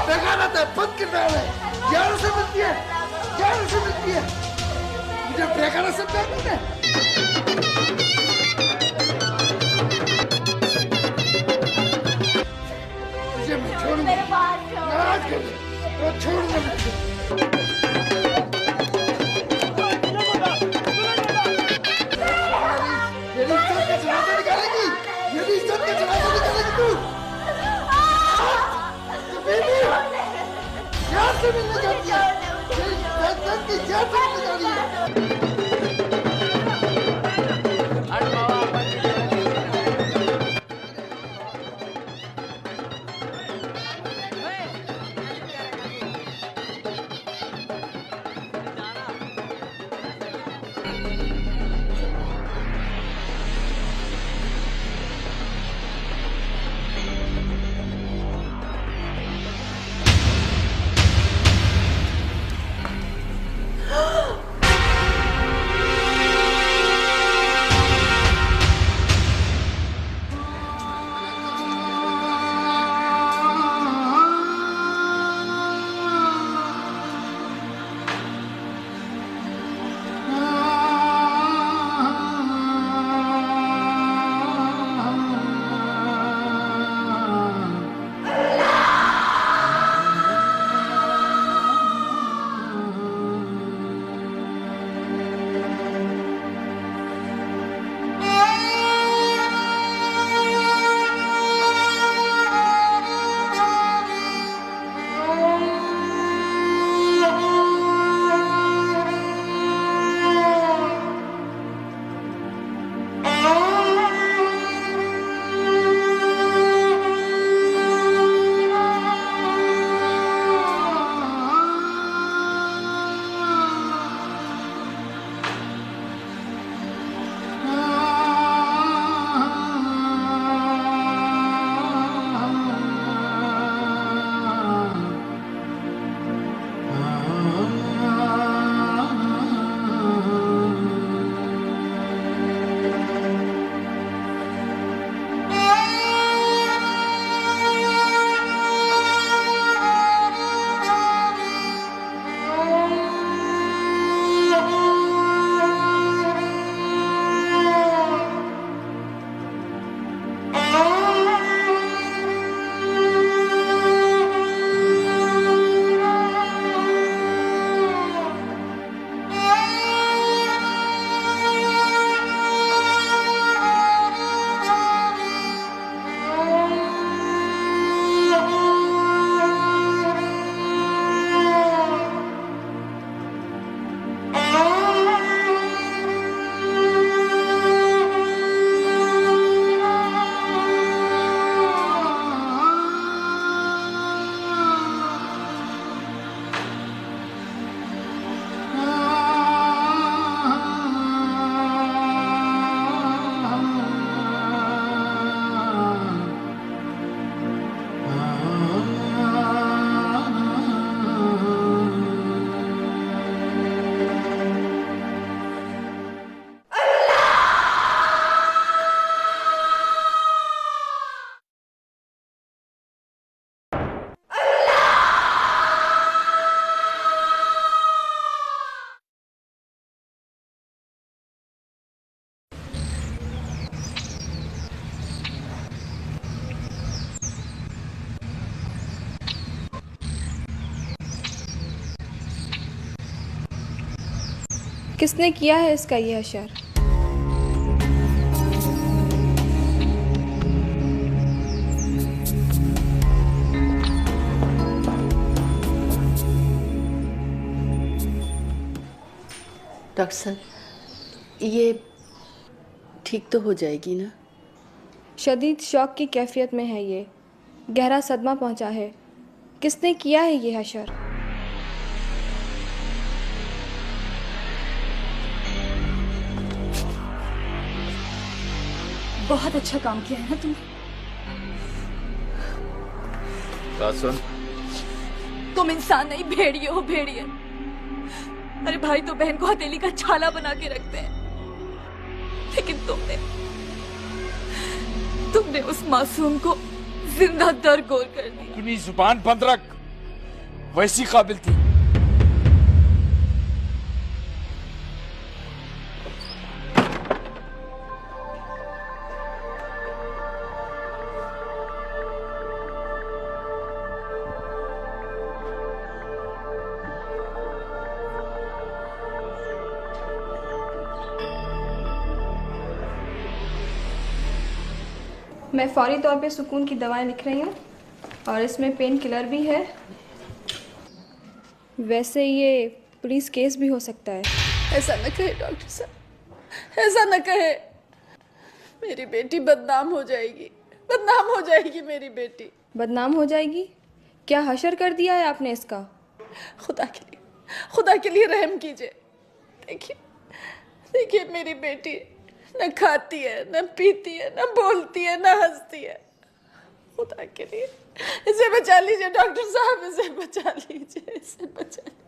बेगानत है, बदकिरदार है, यारों से मिलती है, यारों से मिलती है, मुझे बेगाना समझा तुमने? मुझे मैं छोड़ूंगा, नाराज कर दे, तो छोड़ूंगा मुझे। मेरी इज्जत का जनाजा निकालेगी, मेरी इज्जत का जनाजा निकालेगी तू। यार से मिलने जाती है, तेरी इज्जत की यार से मिलने जा रही है। किसने किया है इसका ये हशर? डॉक्टर साहब, ये ठीक तो हो जाएगी ना? शदीद शौक की कैफियत में है ये, गहरा सदमा पहुंचा है। किसने किया है ये हशर? बहुत अच्छा काम किया है ना तुमने। बात सुन। तुम इंसान नहीं, भेड़िए हो, भेड़िए। अरे भाई तो बहन को हथेली का छाला बना के रखते हैं, लेकिन तुमने उस मासूम को जिंदा दरगोर कर दिया। अपनी जुबान बंद रख, वैसी काबिल थी। मैं फौरी तौर पे सुकून की दवाएं लिख रही हूँ और इसमें पेन किलर भी है। वैसे ये पुलिस केस भी हो सकता है। ऐसा न कहे डॉक्टर साहब, ऐसा न कहे। मेरी बेटी बदनाम हो जाएगी, बदनाम हो जाएगी मेरी बेटी। बदनाम हो जाएगी? क्या हशर कर दिया है आपने इसका? खुदा के लिए रहम कीजिए। देखिए मेरी बेटी न खाती है, न पीती है, न बोलती है, न हंसती है। खुदा के लिए इसे बचा लीजिए डॉक्टर साहब, इसे बचा लीजिए, इसे बचा लीजिए।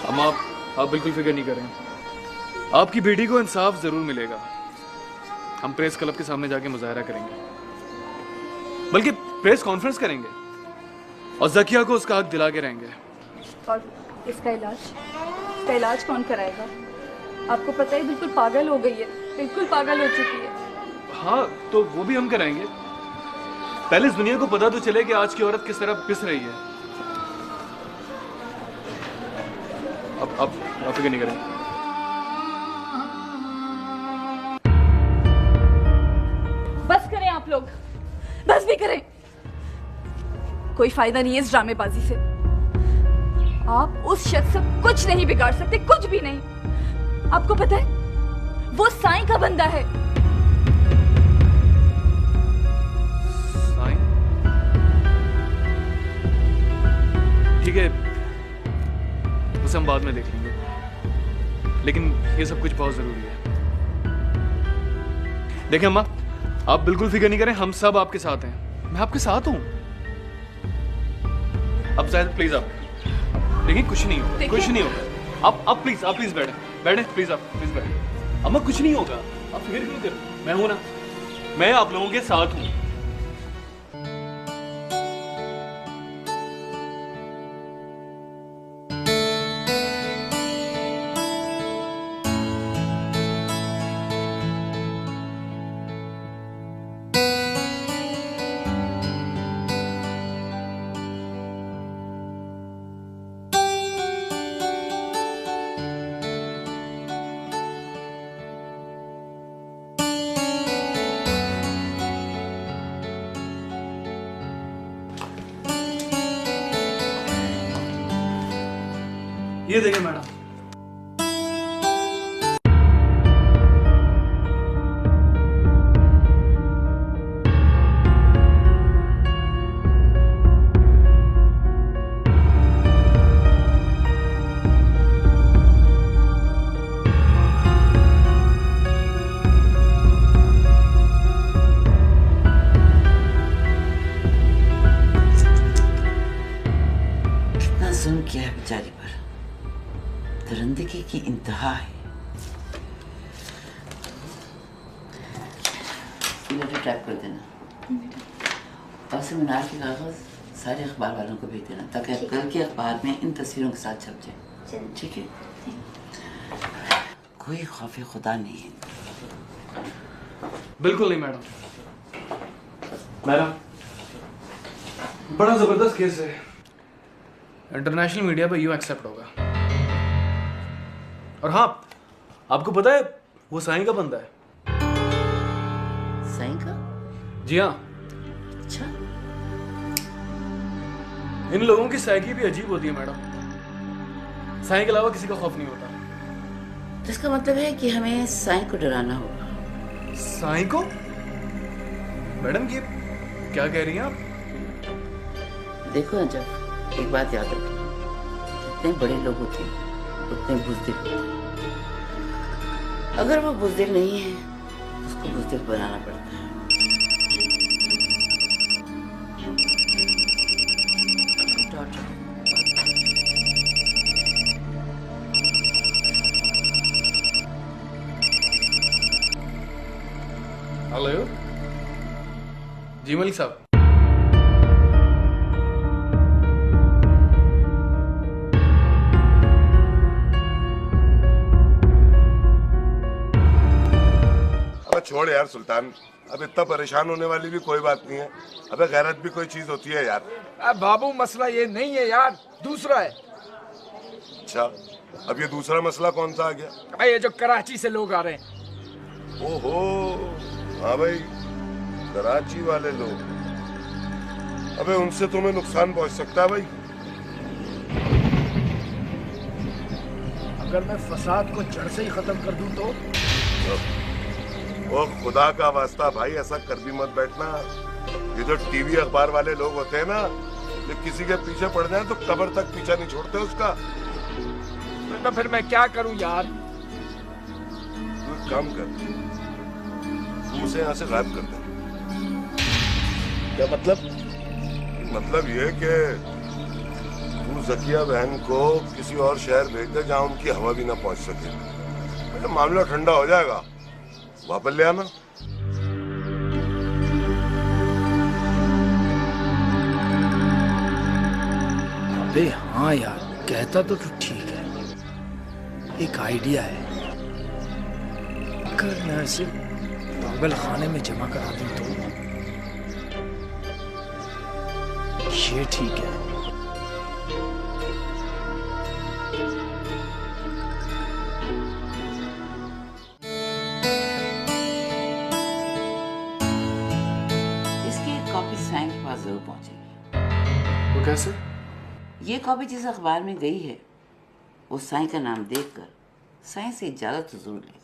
अम्मा, आप बिल्कुल फिक्र नहीं करें। आपकी बेटी को इंसाफ जरूर मिलेगा। हम प्रेस क्लब के सामने जाके मुजाहरा करेंगे, बल्कि प्रेस कॉन्फ्रेंस करेंगे और जकिया को उसका हक दिला के रहेंगे। और इसका इलाज कौन कराएगा? आपको पता है बिल्कुल पागल हो गई है, बिल्कुल पागल हो चुकी है। हाँ, तो वो भी हम कराएंगे। पहले इस दुनिया को पता तो चले कि आज की औरत किस तरह पिस रही है। अब फिक्र नहीं करें। बस करें आप लोग, बस भी करें। कोई फायदा नहीं है इस ड्रामेबाजी से। आप उस शख्स से कुछ नहीं बिगाड़ सकते, कुछ भी नहीं। आपको पता है वो साईं का बंदा है। साईं? ठीक है, उसे हम बाद में देख लेंगे, लेकिन ये सब कुछ बहुत जरूरी है। देखिए अम्मा, आप बिल्कुल फिक्र नहीं करें, हम सब आपके साथ हैं। मैं आपके साथ हूं। अब शायद प्लीज आप देखिए, कुछ नहीं होगा, कुछ नहीं होगा। आप प्लीज बैठे प्लीज, आप प्लीज बैठे। अम्मा कुछ नहीं होगा, आप फिक्र क्यों कर, मैं हूं ना, मैं आप लोगों के साथ हूं। ये देखिए मैडम, कितना जुल्म किया है बेचारी पर, दरिंदगी की इंतहा है। ये लेटर टाइप कर देना और सेमिनार के कागज सारे अखबार वालों को भेज देना ताकि कल के अखबार में इन तस्वीरों के साथ छप जाए। ठीक है? कोई खौफ खुदा नहीं है। बिल्कुल नहीं मैडम। मैडम बड़ा जबरदस्त केस है, इंटरनेशनल मीडिया पे यूं एक्सेप्ट होगा। और हाँ, आपको पता है वो साईं का बंदा है। साईं का? जी हाँ। अच्छा। इन लोगों की साइकी भी अजीब होती है मैडम। साईं के अलावा किसी का खौफ नहीं होता। तो इसका मतलब है कि हमें साईं को डराना होगा। साईं को? मैडम ये क्या कह रही हैं आप? देखो अजब, एक बात याद रखना, जितने बड़े लोग होते हैं उतने बुज़दिल होते हैं। अगर वो बुज़दिल नहीं है तो उसको बुज़दिल बनाना पड़ता है। हेलो जी मलिक साहब। छोड़ यार सुल्तान, अब इतना परेशान होने वाली भी कोई बात नहीं है। अबे गैरत भी कोई चीज होती है यार। बाबू मसला ये नहीं है यार, दूसरा है। अच्छा, अब ये दूसरा मसला कौन सा आ गया? भाई ये जो कराची से लोग आ रहे हैं। ओहो, हाँ भाई, कराची वाले लोग। अबे उनसे तुम्हें नुकसान पहुंच सकता है भाई। अगर मैं फसाद को जड़ से ही खत्म कर दूं तो? ओ खुदा का वास्ता भाई, ऐसा कर भी मत बैठना। ये जो टीवी अखबार वाले लोग होते हैं ना, ये किसी के पीछे पड़ जाए तो कब्र तक पीछा नहीं छोड़ते उसका। तो फिर मैं क्या करूं यार? तू एक काम कर, तू उसे यहाँ से गायब कर दे। क्या मतलब? मतलब ये कि तू जकिया बहन को किसी और शहर भेज दे जहाँ उनकी हवा भी ना पहुंच सके। मामला ठंडा हो जाएगा, वापस ले आना। अबे हाँ यार, कहता तो ठीक है। एक आइडिया है, अगर मैं इसे पागल खाने में जमा करा दूं तो ये ठीक है। जरूर पहुंचेगी। वो कैसे? ये कॉपी जिस अखबार में गई है वो साईं का नाम देखकर साईं से इजाजत तो जरूर लेगा।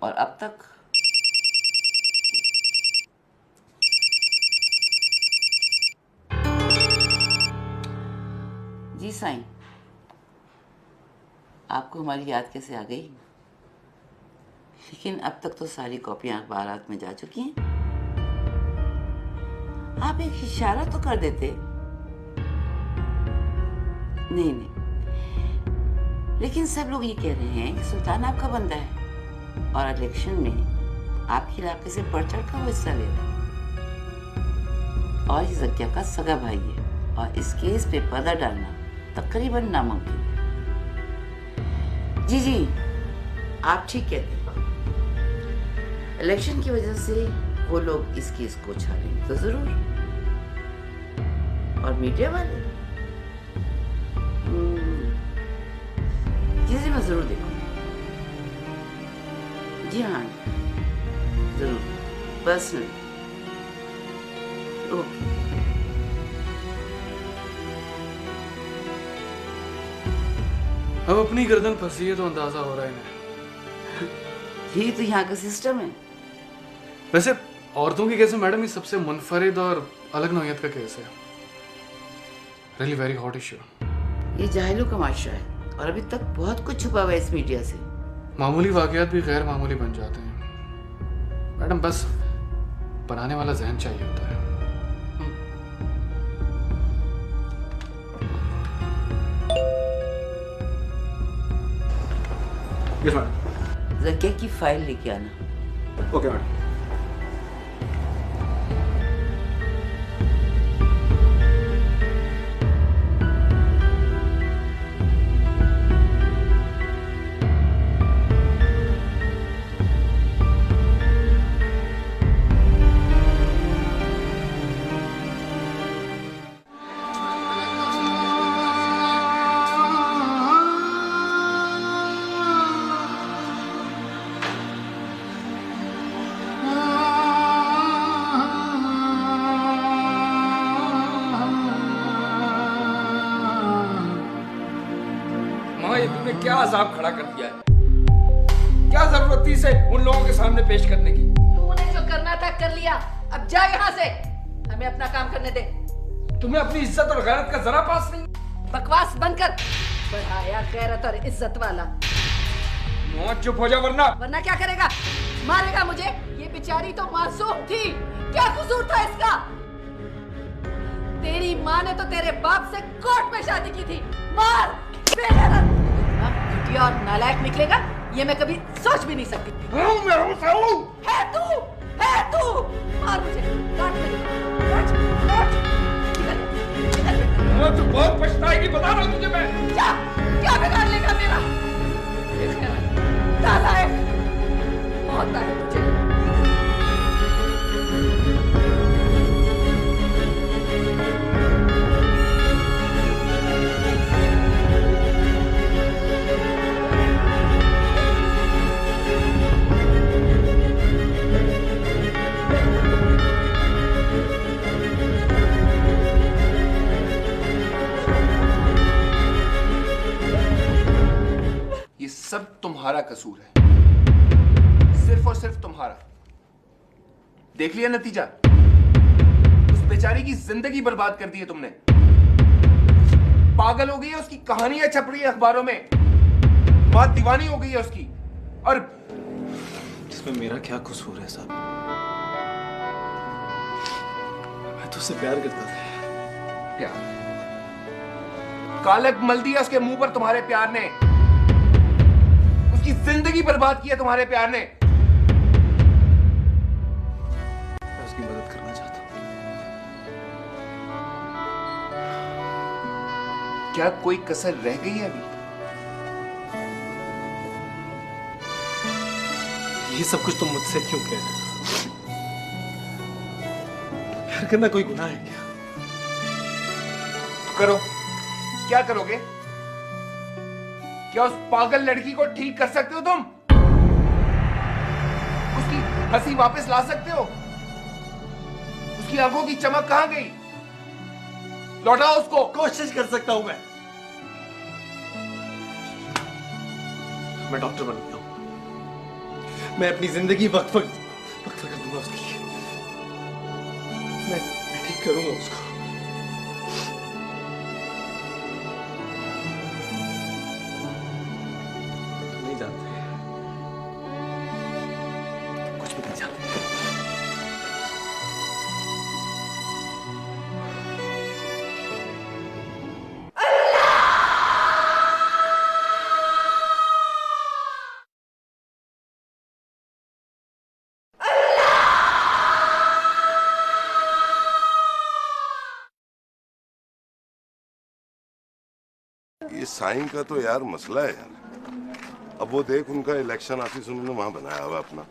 और अब तक जी साईं, आपको हमारी याद कैसे आ गई? लेकिन अब तक तो सारी कॉपियां अखबारात में जा चुकी हैं। आप एक इशारा तो कर देते। नहीं, लेकिन सब लोग ये कह रहे हैं कि सुल्तान आपका बंदा है और इलेक्शन में आपके इलाके से बढ़ चढ़ कर वो हिस्सा ले रहा है और ये जकिया का सगा भाई है और इस केस पे पर्दा डालना तकरीबन नामुमकिन है। जी, आप ठीक कहते हैं। इलेक्शन की वजह से वो लोग इस केस को उछालेंगे तो जरूर। और मीडिया वाले जी मैं जरूर देखूंगी। जी हाँ, जरूर, पर्सनली। ओके। अब अपनी गर्दन फंसी है तो अंदाजा हो रहा है इन्हें। यही तो यहाँ का सिस्टम है। वैसे औरतों के केस में मैडम ये सबसे मुनफरिद और अलग नौयत का केस है। Really very hot issue. ये जाहिलों का माशरा है और अभी तक बहुत कुछ छुपा हुआ है इस मीडिया से। मामूली वाकयात भी गैर मामूली बन जाते हैं मैडम, बस बनाने वाला जहन चाहिए होता है। Yes madam. जकिया की फाइल लेके आना। Okay madam. क्या अजाब खड़ा कर दिया है। क्या जरूरत थी इसे उन लोगों के सामने पेश करने की? तूने जो करना था कर लिया, अब जा यहाँ से, हमें अपना काम करने दे। तुम्हें अपनी इज्जत और गैरत का जरा पास नहीं? बकवास बंद कर, बढ़ाया गैरत और इज्जत वाला। चुप हो जा वरना क्या करेगा? मारेगा मुझे? ये बेचारी तो मासूम थी, क्या कसूर था इसका? तेरी माँ ने तो तेरे बाप से कोर्ट में शादी की थी। मार, बेगैरत, घटिया और नालायक निकलेगा ये मैं कभी सोच भी नहीं सकती। है तू, मार मुझे, काट मेरे, काट। तू बहुत पछताएगी, बता रहा हूं तुझे मैं। क्या बिगाड़ लेगा मेरा? नालायक, बहुत है तुझे। सब तुम्हारा कसूर है, सिर्फ और सिर्फ तुम्हारा। देख लिया नतीजा, उस बेचारी की जिंदगी बर्बाद कर दी है तुमने। पागल हो गई है, उसकी कहानियां छप रही है अखबारों में, बात दीवानी हो गई है उसकी। और इसमें मेरा क्या कसूर है साहब? मैं तो उससे प्यार करता था। प्यार? कालक मल दिया उसके मुंह पर तुम्हारे प्यार ने, उसकी जिंदगी बर्बाद की है तुम्हारे प्यार ने। मैं उसकी मदद करना चाहता हूं। क्या कोई कसर रह गई है अभी? ये सब कुछ तुम मुझसे क्यों कह रहे हो? प्यार करना कोई गुनाह है क्या? तो करो, क्या करोगे? क्या उस पागल लड़की को ठीक कर सकते हो तुम? उसकी हंसी वापस ला सकते हो? उसकी आंखों की चमक कहां गई? लौटाओ उसको। कोशिश कर सकता हूं मैं डॉक्टर बन गया हूं। मैं अपनी जिंदगी वक्त कर दूंगा उसके लिए। मैं ठीक करूंगा उसको। ये साईं का तो यार मसला है यार। अब वो देख, उनका इलेक्शन ऑफिस उन्होंने वहां बनाया हुआ अपना।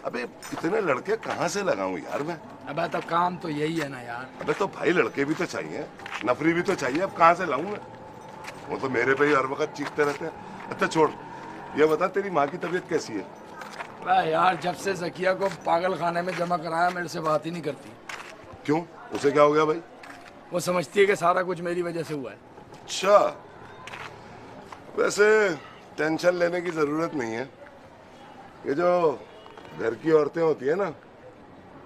अबे इतने लड़के कहाँ से लगाऊं यार मैं? अबे तो काम तो यही है ना यार। अबे तो भाई लड़के भी तो चाहिए, नफरी भी तो चाहिए, अब कहाँ से लाऊं मैं? वो तो मेरे पे ही हर वक्त चीखते रहते हैं। अच्छा छोड़, ये बता तेरी माँ की तबीयत कैसी है? अबे यार जब से जकिया को पागल खाने में जमा कराया मेरे से बात ही नहीं करती। क्यों, उसे क्या हो गया भाई? वो समझती है कि सारा कुछ मेरी वजह से हुआ है। अच्छा, वैसे टेंशन लेने की जरूरत नहीं है। ये जो घर की औरतें होती है ना,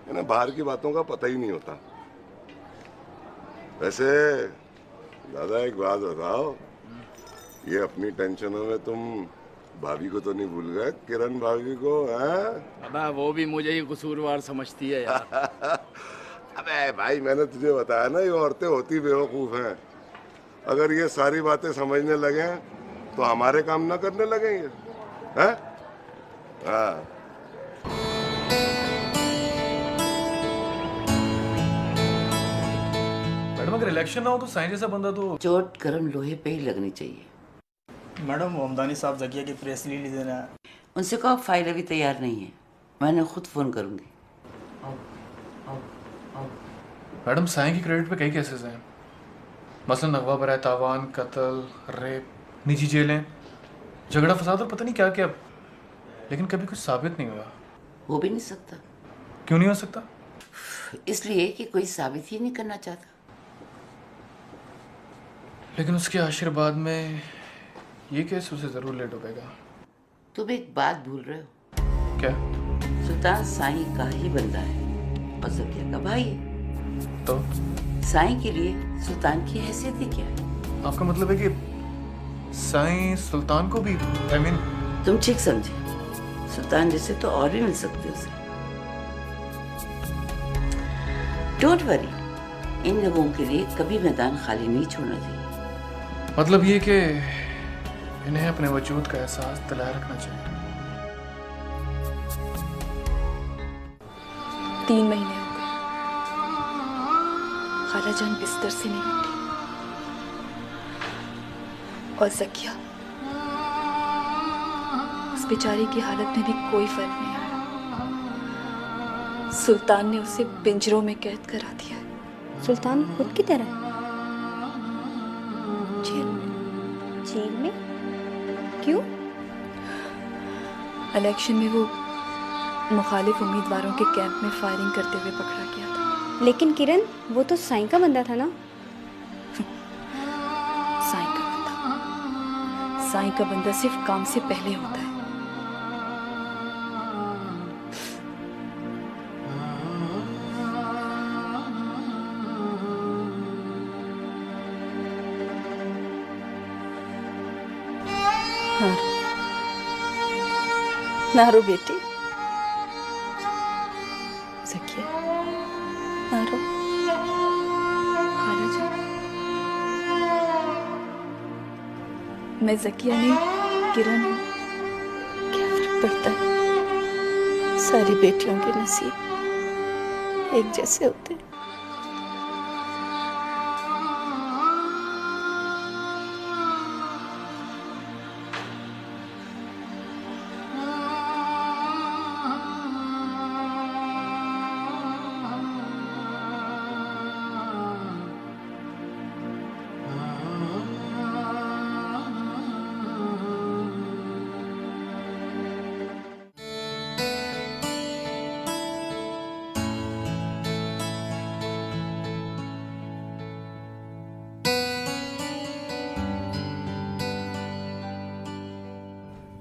इन्हें बाहर की बातों का पता ही नहीं होता। वैसे दादा एक बात बताओ, ये अपनी टेंशनों में तुम भाभी को तो नहीं भूल गए? किरण भाभी को? अबे वो भी मुझे ही कसूरवार समझती है यार। अबे भाई मैंने तुझे बताया ना, ये औरतें होती बेवकूफ हैं। अगर ये सारी बातें समझने लगे तो हमारे काम ना करने लगेंगे, हैं? हाँ। मैडम अगर इलेक्शन ना हो तो साईं जैसा बंदा तो चोट गर्म लोहे पे ही लगनी चाहिए। मैडम हमदानी साहब जकिया की प्रेस रिलीज देना है। उनसे कहो फाइल अभी तैयार नहीं है, मैंने खुद फोन करूंगी। मैडम साईं की क्रेडिट पे कई केसेस हैं, मसलन अगवा बराए तावान, कत्ल, रेप, निजी जेलें, झगड़ा फसाद और पता नहीं क्या क्या, लेकिन कभी कुछ साबित नहीं हुआ। हो भी नहीं सकता। क्यों नहीं हो सकता? इसलिए कि कोई साबित ही नहीं करना चाहता। लेकिन उसके आशीर्वाद में ये केस उसे जरूर ले डूबेगा। तुम एक बात भूल रहे हो। क्या? सुल्तान साईं का ही बंदा है और जकिया का भाई है। तो साईं के लिए सुल्तान की हैसियत ही क्या है? आपका मतलब है कि साईं सुल्तान को भी तुम ठीक समझे। सुल्तान जैसे तो और भी मिल सकते उसे। डोंट वरी, इन लोगों के लिए कभी मैदान खाली नहीं छोड़ना चाहिए। मतलब ये कि इन्हें अपने वजूद का एहसास दिलाए रखना चाहिए। 3 महीने हो गए, खाला जान बिस्तर से नहीं उठी और जकिया, उस बेचारी की हालत में भी कोई फर्क नहीं आया। सुल्तान ने उसे पिंजरों में कैद करा दिया है। सुल्तान खुद की तरह? जेल में? क्यों? इलेक्शन में वो मुखालिफ उम्मीदवारों के कैंप में फायरिंग करते हुए पकड़ा गया था। लेकिन किरण, वो तो साईं का बंदा था ना? साईं का बंदा? साईं का बंदा सिर्फ काम से पहले होता है। नारो बेटी, जकिया नारो। खाला जान, मैं जकिया नहीं, किरण हूँ। क्या फर्क पड़ता है? सारी बेटियों के नसीब एक जैसे होते हैं।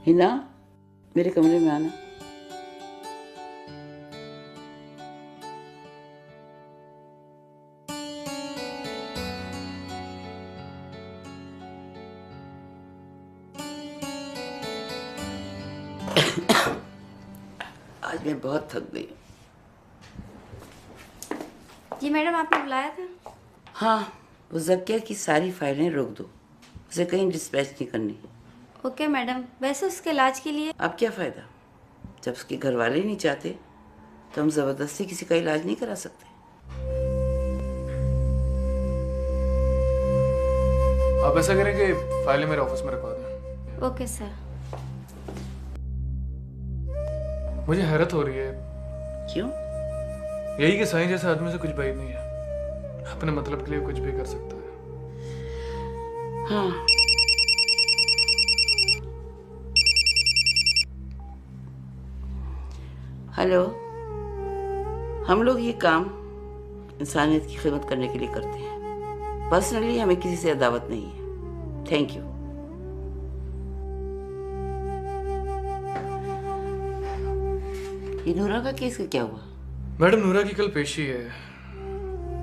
हिना, मेरे कमरे में आना। आज मैं बहुत थक गई। जी मैडम, आपने बुलाया था? हाँ, वो जकिया की सारी फाइलें रोक दो, उसे कहीं डिस्पैच नहीं करनी। Okay madam. वैसे उसके इलाज के लिए अब क्या फायदा, जब उसके घर वाले ही नहीं चाहते तो हम जबरदस्ती किसी का इलाज नहीं करा सकते। आप ऐसा करें कि फाइलें मेरे ऑफिस में रखवा दें। Okay sir. मुझे हैरत हो रही है। क्यों? यही कि साईं जैसे आदमी से कुछ बात नहीं है, अपने मतलब के लिए कुछ भी कर सकता है। हाँ, हेलो, हम लोग ये काम इंसानियत की खिदमत करने के लिए करते हैं। पर्सनली हमें किसी से अदावत नहीं है। Thank you. ये नूरा का केस का क्या हुआ? मैडम, नूरा की कल पेशी है।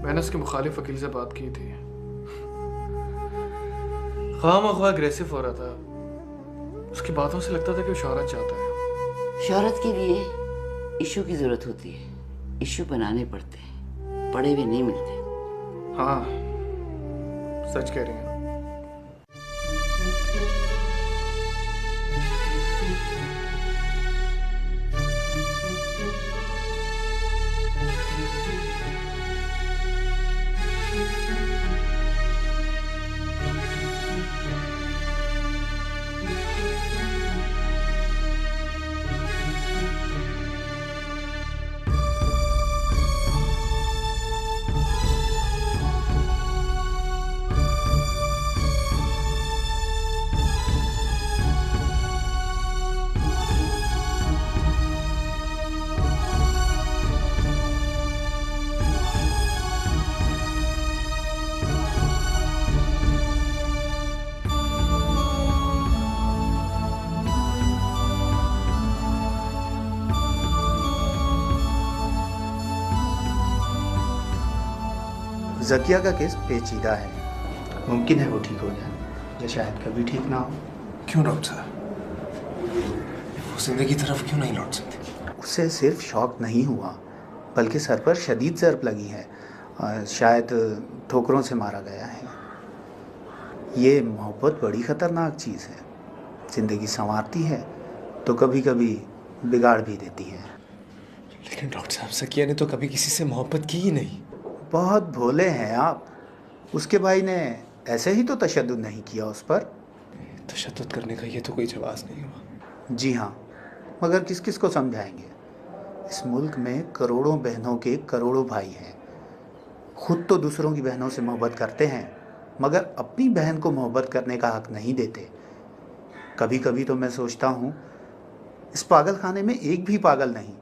मैंने उसके मुखालिफ वकील से बात की थी। ख्वाह अग्रेसिव हो रहा था। उसकी बातों से लगता था कि वो शोहरत चाहता है। शोहरत के लिए इशू की जरूरत होती है, इशू बनाने पड़ते हैं, पड़े हुए नहीं मिलते। हाँ, सच कह रही हैं। जकिया का केस पेचीदा है, मुमकिन है वो ठीक हो जाए या शायद कभी ठीक ना हो। क्यों डॉक्टर साहब? वो जिंदगी की तरफ क्यों नहीं लौट सकती? उससे सिर्फ शॉक नहीं हुआ बल्कि सर पर शदीद ज़रब लगी है, शायद ठोकरों से मारा गया है। ये मोहब्बत बड़ी ख़तरनाक चीज़ है, ज़िंदगी संवारती है तो कभी कभी बिगाड़ भी देती है। लेकिन डॉक्टर साहब, जकिया ने तो कभी किसी से मोहब्बत की ही नहीं। बहुत भोले हैं आप। उसके भाई ने ऐसे ही तो तशद्दुद नहीं किया उस पर। तशद्दुद करने का ये तो कोई जवाब नहीं हुआ। जी हाँ, मगर किस किस को समझाएंगे? इस मुल्क में करोड़ों बहनों के करोड़ों भाई हैं। खुद तो दूसरों की बहनों से मोहब्बत करते हैं मगर अपनी बहन को मोहब्बत करने का हक नहीं देते। कभी कभी तो मैं सोचता हूँ इस पागल खाने में एक भी पागल नहीं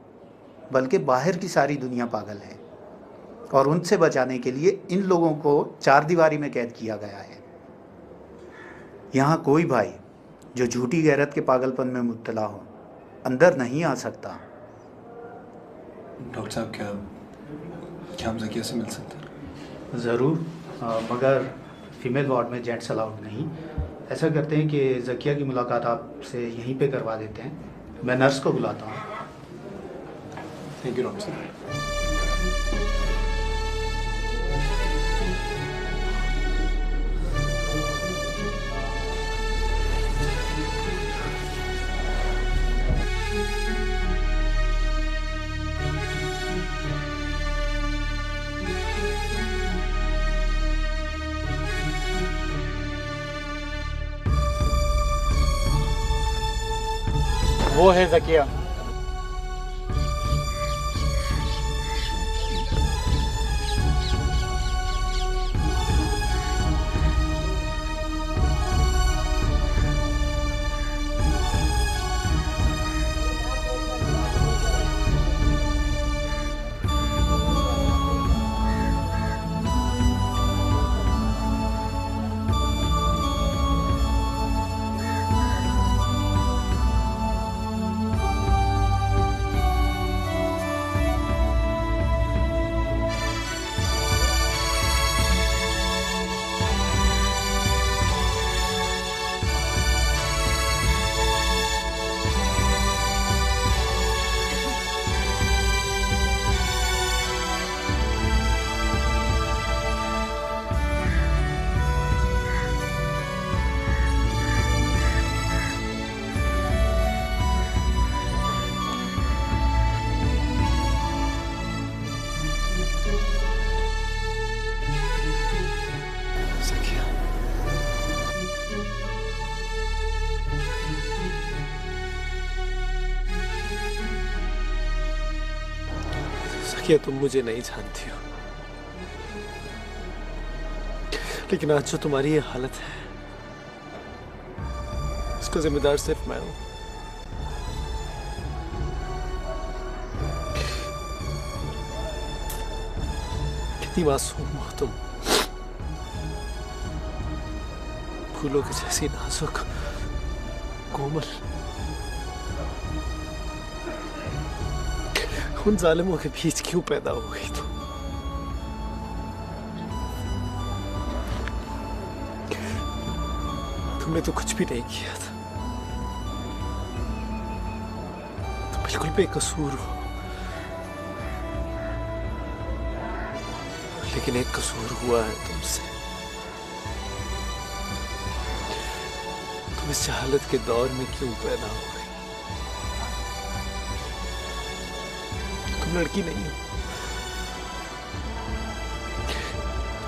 बल्कि बाहर की सारी दुनिया पागल है और उनसे बचाने के लिए इन लोगों को चारदीवारी में कैद किया गया है। यहाँ कोई भाई जो झूठी गैरत के पागलपन में मुब्तला हो अंदर नहीं आ सकता। डॉक्टर साहब, क्या हम जकिया से मिल सकते हैं? ज़रूर, मगर फीमेल वार्ड में जेंट्स अलाउड नहीं। ऐसा करते हैं कि जकिया की मुलाकात आपसे यहीं पे करवा देते हैं। मैं नर्स को बुलाता हूँ। थैंक यू डॉक्टर साहब। वो है जकिया। क्या तुम मुझे नहीं जानती हो, लेकिन आज जो तुम्हारी ये हालत है इसका जिम्मेदार सिर्फ मैं हूं। कितनी मासूम हो तुम, फूलों की जैसी नाजुक कोमल। उन जालिमों के बीच क्यों पैदा हो गई तुम? तुमने तो कुछ भी नहीं किया था, तुम बिल्कुल बेकसूर हो। लेकिन एक कसूर हुआ है तुमसे। तुम इस जहालत के दौर में क्यों पैदा हो गई? तुम लड़की नहीं हो,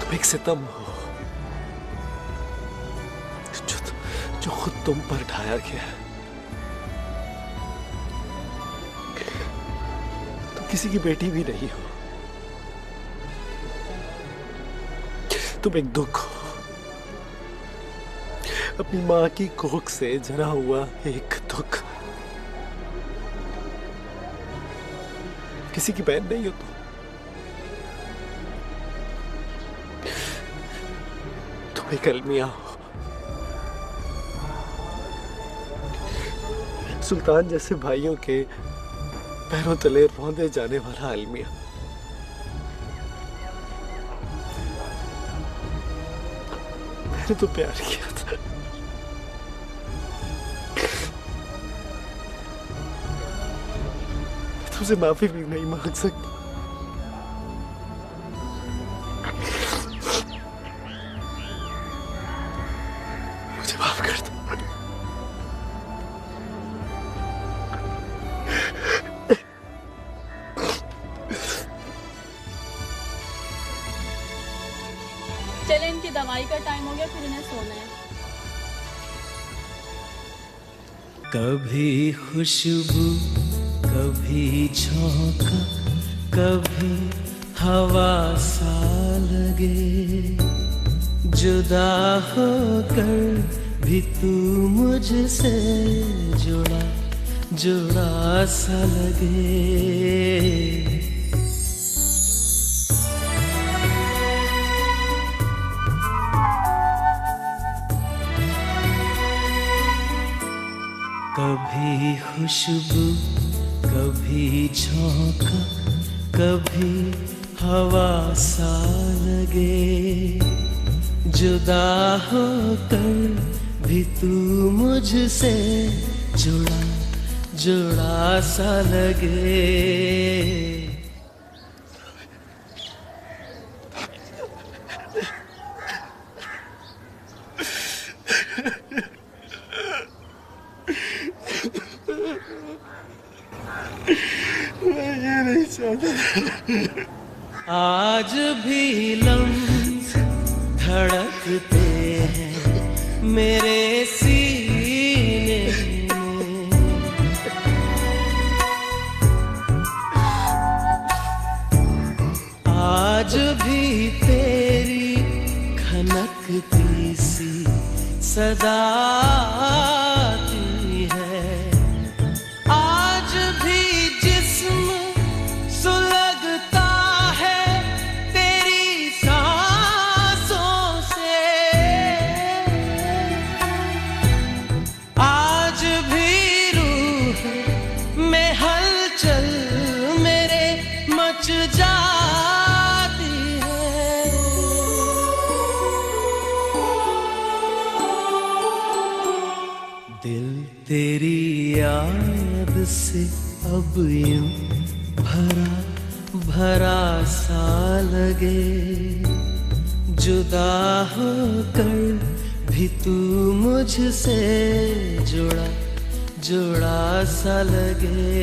तुम एक सितम हो जो खुद तुम पर ढाया गया है। तुम किसी की बेटी भी नहीं हो, तुम एक दुख हो, अपनी मां की कोख से जना हुआ एक दुख। किसी की बहन नहीं हो तुम एक अलमिया हो, सुल्तान जैसे भाइयों के पैरों तले रौंदे जाने वाला अलमिया। मैंने तो प्यार किया था। मैं तुमसे माफी भी नहीं मांग सकता। मुझे माफ कर दो। चले, इनकी दवाई का टाइम हो गया, फिर इन्हें सोना है। कभी खुशबू, कभी झोंका, कभी हवा सा लगे, जुदा होकर भी तू मुझसे जुड़ा जुड़ा सा लगे। कभी खुशबू, कभी झोंका, कभी हवा सा लगे, जुदा होकर भी तू मुझसे जुड़ा जुड़ा सा लगे। मैं ये नहीं चाहता। आज भी लम्स धड़कते हैं मेरे सीने में, आज भी तेरी खनकती सी सदा आती है, आज भी जिस्म सुलगता है तेरी सांसों से, आज भी रूह में हलचल मेरे मच जाती है। दिल तेरी याद से अब यूं भरा भरा सा लगे, जुदा होकर भी तू मुझसे जुड़ा जुड़ा सा लगे।